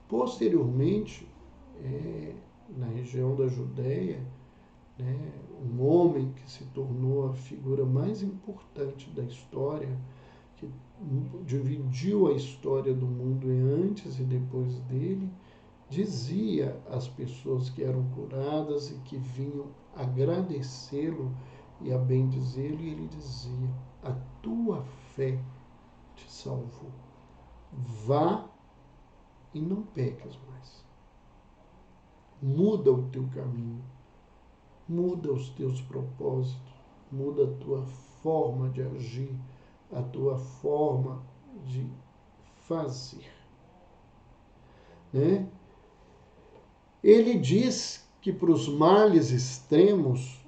[SPEAKER 1] Posteriormente, na região da Judéia, né, um homem que se tornou a figura mais importante da história, que dividiu a história do mundo em antes e depois dele, dizia às pessoas que eram curadas e que vinham agradecê-lo e a bendizê-lo, e ele dizia, a tua fé te salvou. Vá e não peques mais. Muda o teu caminho, muda os teus propósitos, muda a tua forma de agir, a tua forma de fazer. Né? Ele diz que para os males extremos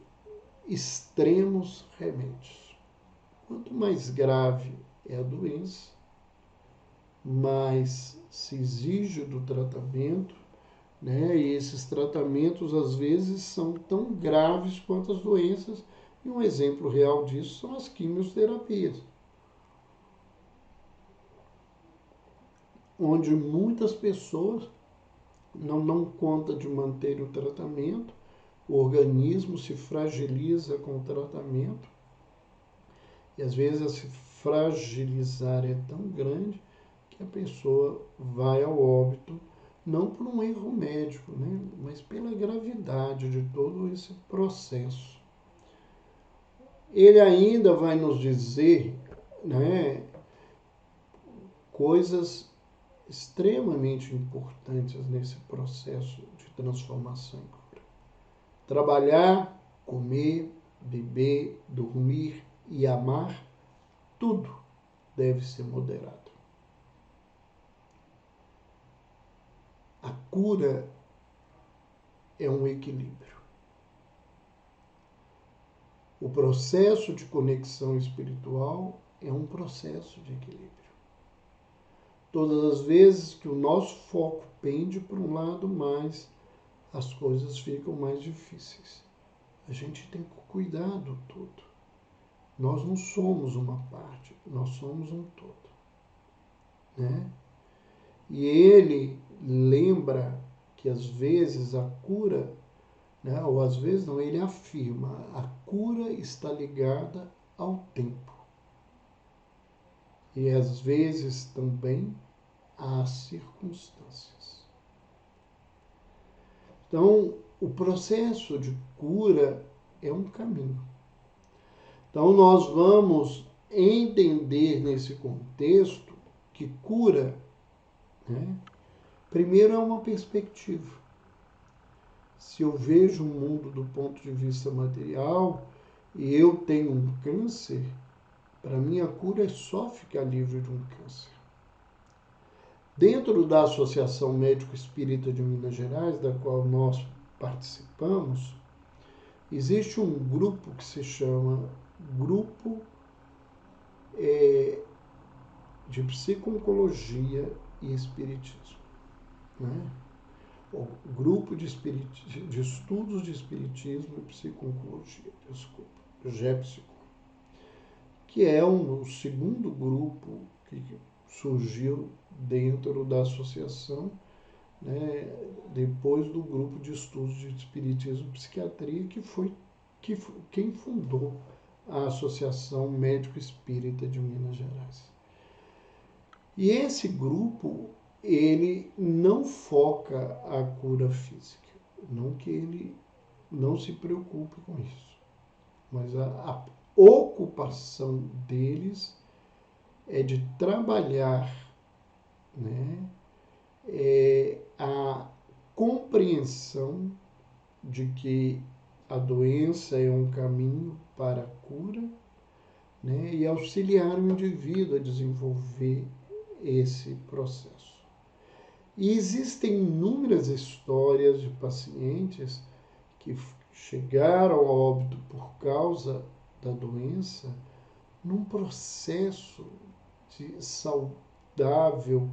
[SPEAKER 1] remédios. quanto mais grave é a doença, mais se exige do tratamento, né? E esses tratamentos, às vezes, são tão graves quanto as doenças, e um exemplo real disso são as quimioterapias, onde muitas pessoas não dão conta de manter o tratamento, o organismo se fragiliza com o tratamento, e às vezes esse fragilizar é tão grande que a pessoa vai ao óbito, não por um erro médico, né, mas pela gravidade de todo esse processo. Ele ainda vai nos dizer, né, coisas extremamente importantes nesse processo de transformação e cura. Trabalhar, comer, beber, dormir e amar, tudo deve ser moderado. A cura é um equilíbrio. O processo de conexão espiritual é um processo de equilíbrio. Todas as vezes que o nosso foco pende para um lado mais, as coisas ficam mais difíceis. A gente tem que cuidar do todo. Nós não somos uma parte, nós somos um todo, né? E ele lembra que às vezes a cura, né, ou às vezes não, ele afirma, a cura está ligada ao tempo. E às vezes também às circunstâncias. Então, o processo de cura é um caminho. Então, nós vamos entender nesse contexto que cura, né, primeiro é uma perspectiva. Se eu vejo o mundo do ponto de vista material e eu tenho um câncer, para mim a cura é só ficar livre de um câncer. Dentro da Associação Médico Espírita de Minas Gerais, da qual nós participamos, existe um grupo que se chama Grupo de Psico-Oncologia e Espiritismo, né? O Grupo de Estudos de Espiritismo e Psico-Oncologia, GEPSICO, que é o segundo grupo que surgiu dentro da associação, né, depois do grupo de estudos de Espiritismo e Psiquiatria, que foi quem fundou a Associação Médico Espírita de Minas Gerais. E esse grupo, ele não foca a cura física, não que ele não se preocupe com isso, mas a ocupação deles é de trabalhar, né, a compreensão de que a doença é um caminho para a cura, né, e auxiliar o indivíduo a desenvolver esse processo. E existem inúmeras histórias de pacientes que chegaram ao óbito por causa da doença num processo de saudável,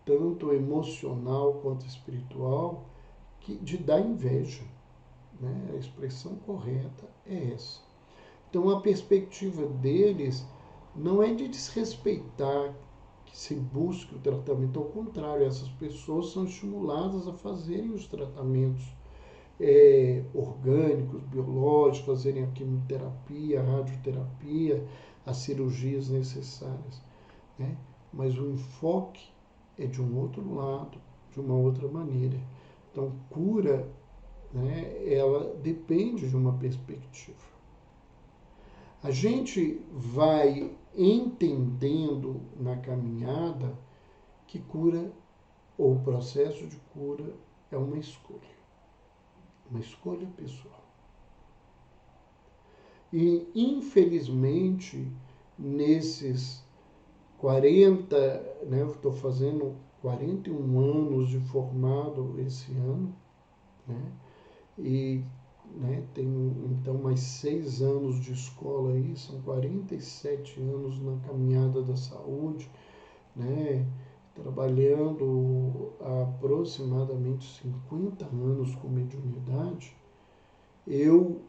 [SPEAKER 1] tanto emocional quanto espiritual, de dar inveja, né? A expressão correta é essa. Então a perspectiva deles não é de desrespeitar que se busque o tratamento, ao contrário, essas pessoas são estimuladas a fazerem os tratamentos orgânicos, biológicos, fazerem a quimioterapia, a radioterapia, as cirurgias necessárias, né? Mas o enfoque é de um outro lado, de uma outra maneira. Então, cura, né, ela depende de uma perspectiva. A gente vai entendendo na caminhada que cura, ou o processo de cura, é uma escolha pessoal. E, infelizmente, nesses 40, né, eu estou fazendo 41 anos de formado esse ano, né, e né? Tenho então mais 6 anos de escola aí, são 47 anos na caminhada da saúde, né? Trabalhando há aproximadamente 50 anos com mediunidade, eu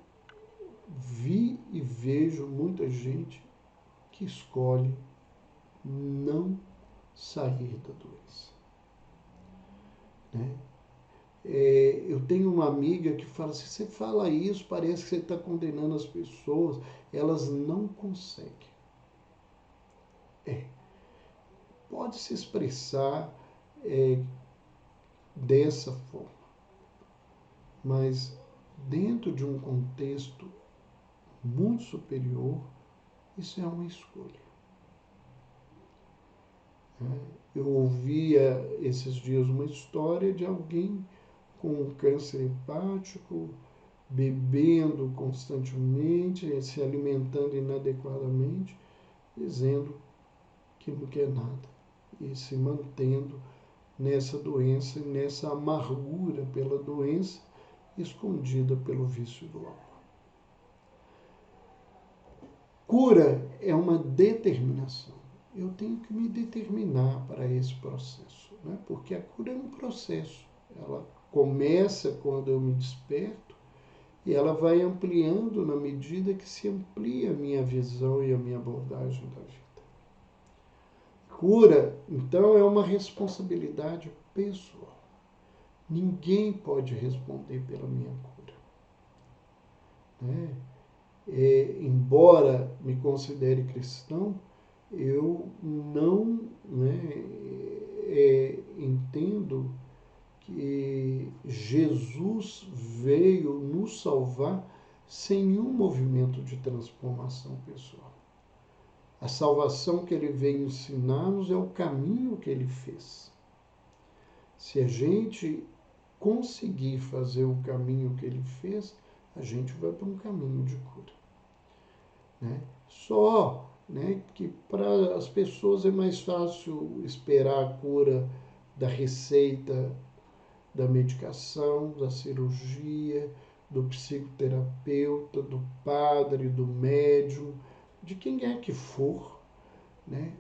[SPEAKER 1] vi e vejo muita gente que escolhe não sair da doença, né? Eu tenho uma amiga que fala assim, você fala isso, parece que você está condenando as pessoas, elas não conseguem. Pode se expressar dessa forma, mas dentro de um contexto muito superior, isso é uma escolha, né? Eu ouvia esses dias uma história de alguém com câncer hepático, bebendo constantemente, se alimentando inadequadamente, dizendo que não quer nada e se mantendo nessa doença, nessa amargura pela doença, escondida pelo vício do álcool. Cura é uma determinação. Eu tenho que me determinar para esse processo, né? Porque a cura é um processo. Ela começa quando eu me desperto e ela vai ampliando na medida que se amplia a minha visão e a minha abordagem da vida. Cura, então, é uma responsabilidade pessoal. Ninguém pode responder pela minha cura, né? Embora me considere cristão, eu não, né, entendo que Jesus veio nos salvar sem nenhum movimento de transformação pessoal. A salvação que ele veio ensinar-nos é o caminho que ele fez. Se a gente conseguir fazer o caminho que ele fez, a gente vai para um caminho de cura, né? Só, né, que para as pessoas é mais fácil esperar a cura da receita, da medicação, da cirurgia, do psicoterapeuta, do padre, do médium, de quem é que for, né?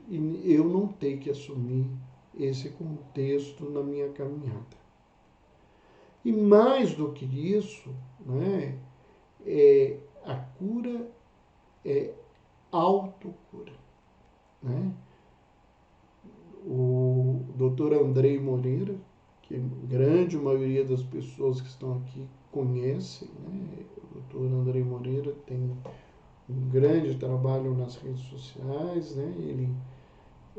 [SPEAKER 1] E eu não tenho que assumir esse contexto na minha caminhada. E mais do que isso, né, a cura é autocura, né? O Dr. Andrei Moreira, que a grande maioria das pessoas que estão aqui conhecem, né? O Dr. Andrei Moreira tem um grande trabalho nas redes sociais, né? Ele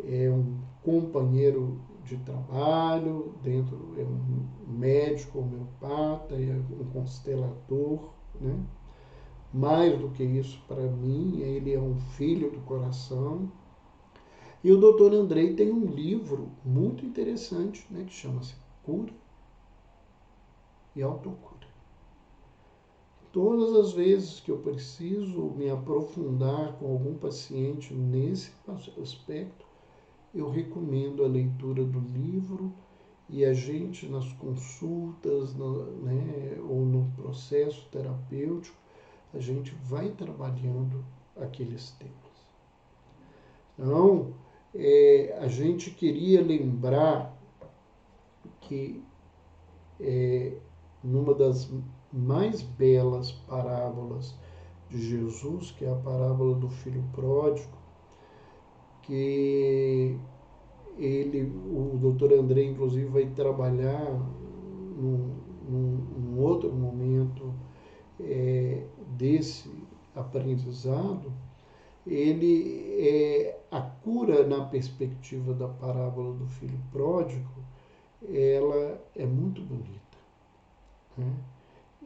[SPEAKER 1] é um companheiro de trabalho, é um médico homeopata, é um constelador, né? Mais do que isso, para mim, ele é um filho do coração. E o Dr. Andrei tem um livro muito interessante, né, que chama-se Cura e Autocura. Todas as vezes que eu preciso me aprofundar com algum paciente nesse aspecto, eu recomendo a leitura do livro e a gente nas consultas, né, ou no processo terapêutico, a gente vai trabalhando aqueles temas. Então, a gente queria lembrar que numa das mais belas parábolas de Jesus, que é a parábola do filho pródigo, que o Dr. André, inclusive, vai trabalhar num outro momento desse aprendizado. A cura na perspectiva da parábola do filho pródigo, ela é muito bonita, né?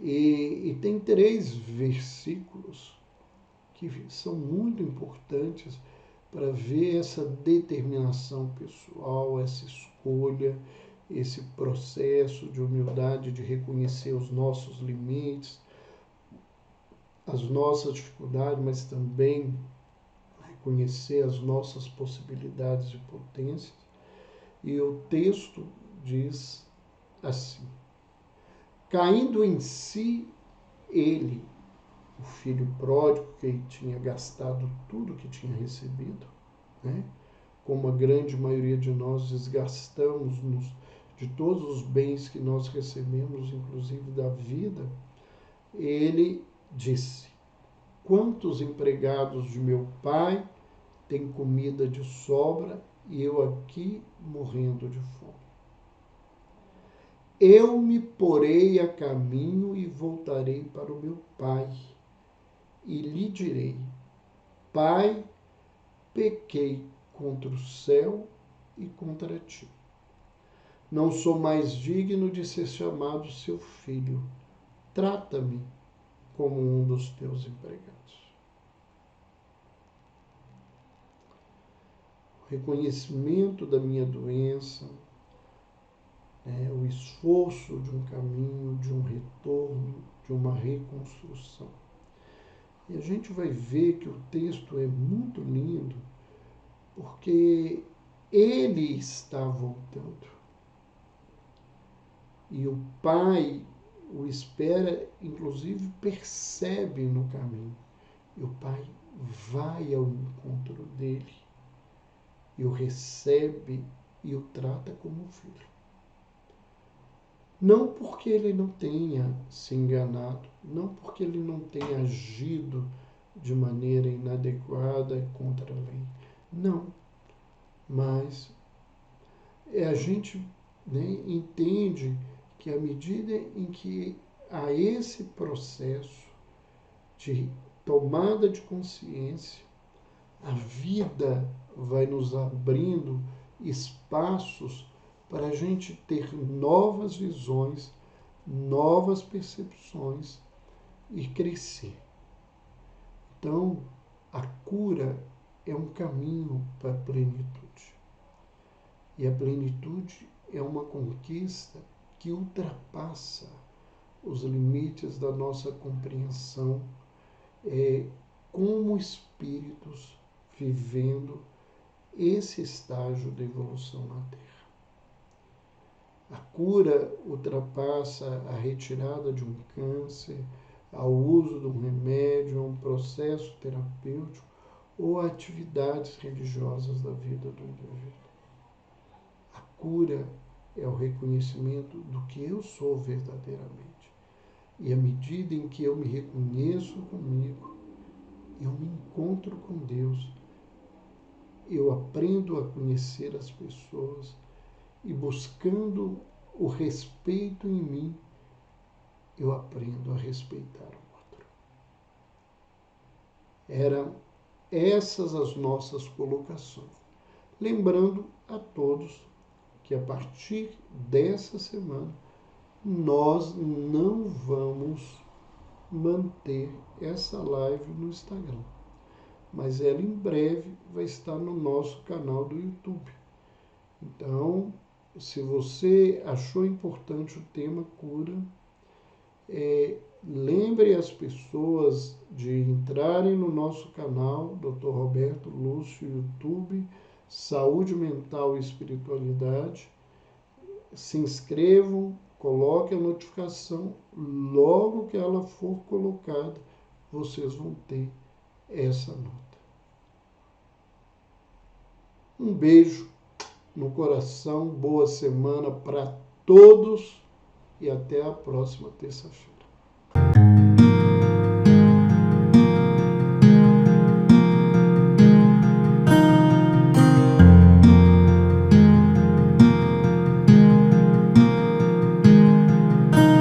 [SPEAKER 1] E tem 3 versículos que são muito importantes para ver essa determinação pessoal, essa escolha, esse processo de humildade, de reconhecer os nossos limites, as nossas dificuldades, mas também reconhecer as nossas possibilidades e potências. E o texto diz assim: caindo em si, ele, o filho pródigo, que tinha gastado tudo que tinha recebido, né? Como a grande maioria de nós desgastamos de todos os bens que nós recebemos, inclusive da vida, ele disse: quantos empregados de meu pai têm comida de sobra e eu aqui morrendo de fome? Eu me porei a caminho e voltarei para o meu pai e lhe direi: Pai, pequei contra o céu e contra ti. Não sou mais digno de ser chamado seu filho. Trata-me como um dos teus empregados. O reconhecimento da minha doença, o esforço de um caminho, de um retorno, de uma reconstrução. E a gente vai ver que o texto é muito lindo, porque ele está voltando. E o pai o espera, inclusive percebe no caminho. E o pai vai ao encontro dele e o recebe e o trata como filho. Não porque ele não tenha se enganado, não porque ele não tenha agido de maneira inadequada contra a lei. Não. Mas a gente, entende que à medida em que há esse processo de tomada de consciência, a vida vai nos abrindo espaços para a gente ter novas visões, novas percepções e crescer. Então, a cura é um caminho para a plenitude. E a plenitude é uma conquista que ultrapassa os limites da nossa compreensão como espíritos vivendo esse estágio da evolução na Terra. A cura ultrapassa a retirada de um câncer, ao uso de um remédio, a um processo terapêutico ou a atividades religiosas da vida do indivíduo. A cura é o reconhecimento do que eu sou verdadeiramente. E à medida em que eu me reconheço comigo, eu me encontro com Deus, eu aprendo a conhecer as pessoas e buscando o respeito em mim, eu aprendo a respeitar o outro. Eram essas as nossas colocações. Lembrando a todos que a partir dessa semana nós não vamos manter essa live no Instagram, mas ela em breve vai estar no nosso canal do YouTube. Então, se você achou importante o tema cura, lembre as pessoas de entrarem no nosso canal, Dr. Roberto Lúcio, YouTube, Saúde Mental e Espiritualidade. Se inscrevam, coloquem a notificação, logo que ela for colocada, vocês vão ter essa nota. Um beijo no coração, boa semana para todos e até a próxima terça-feira.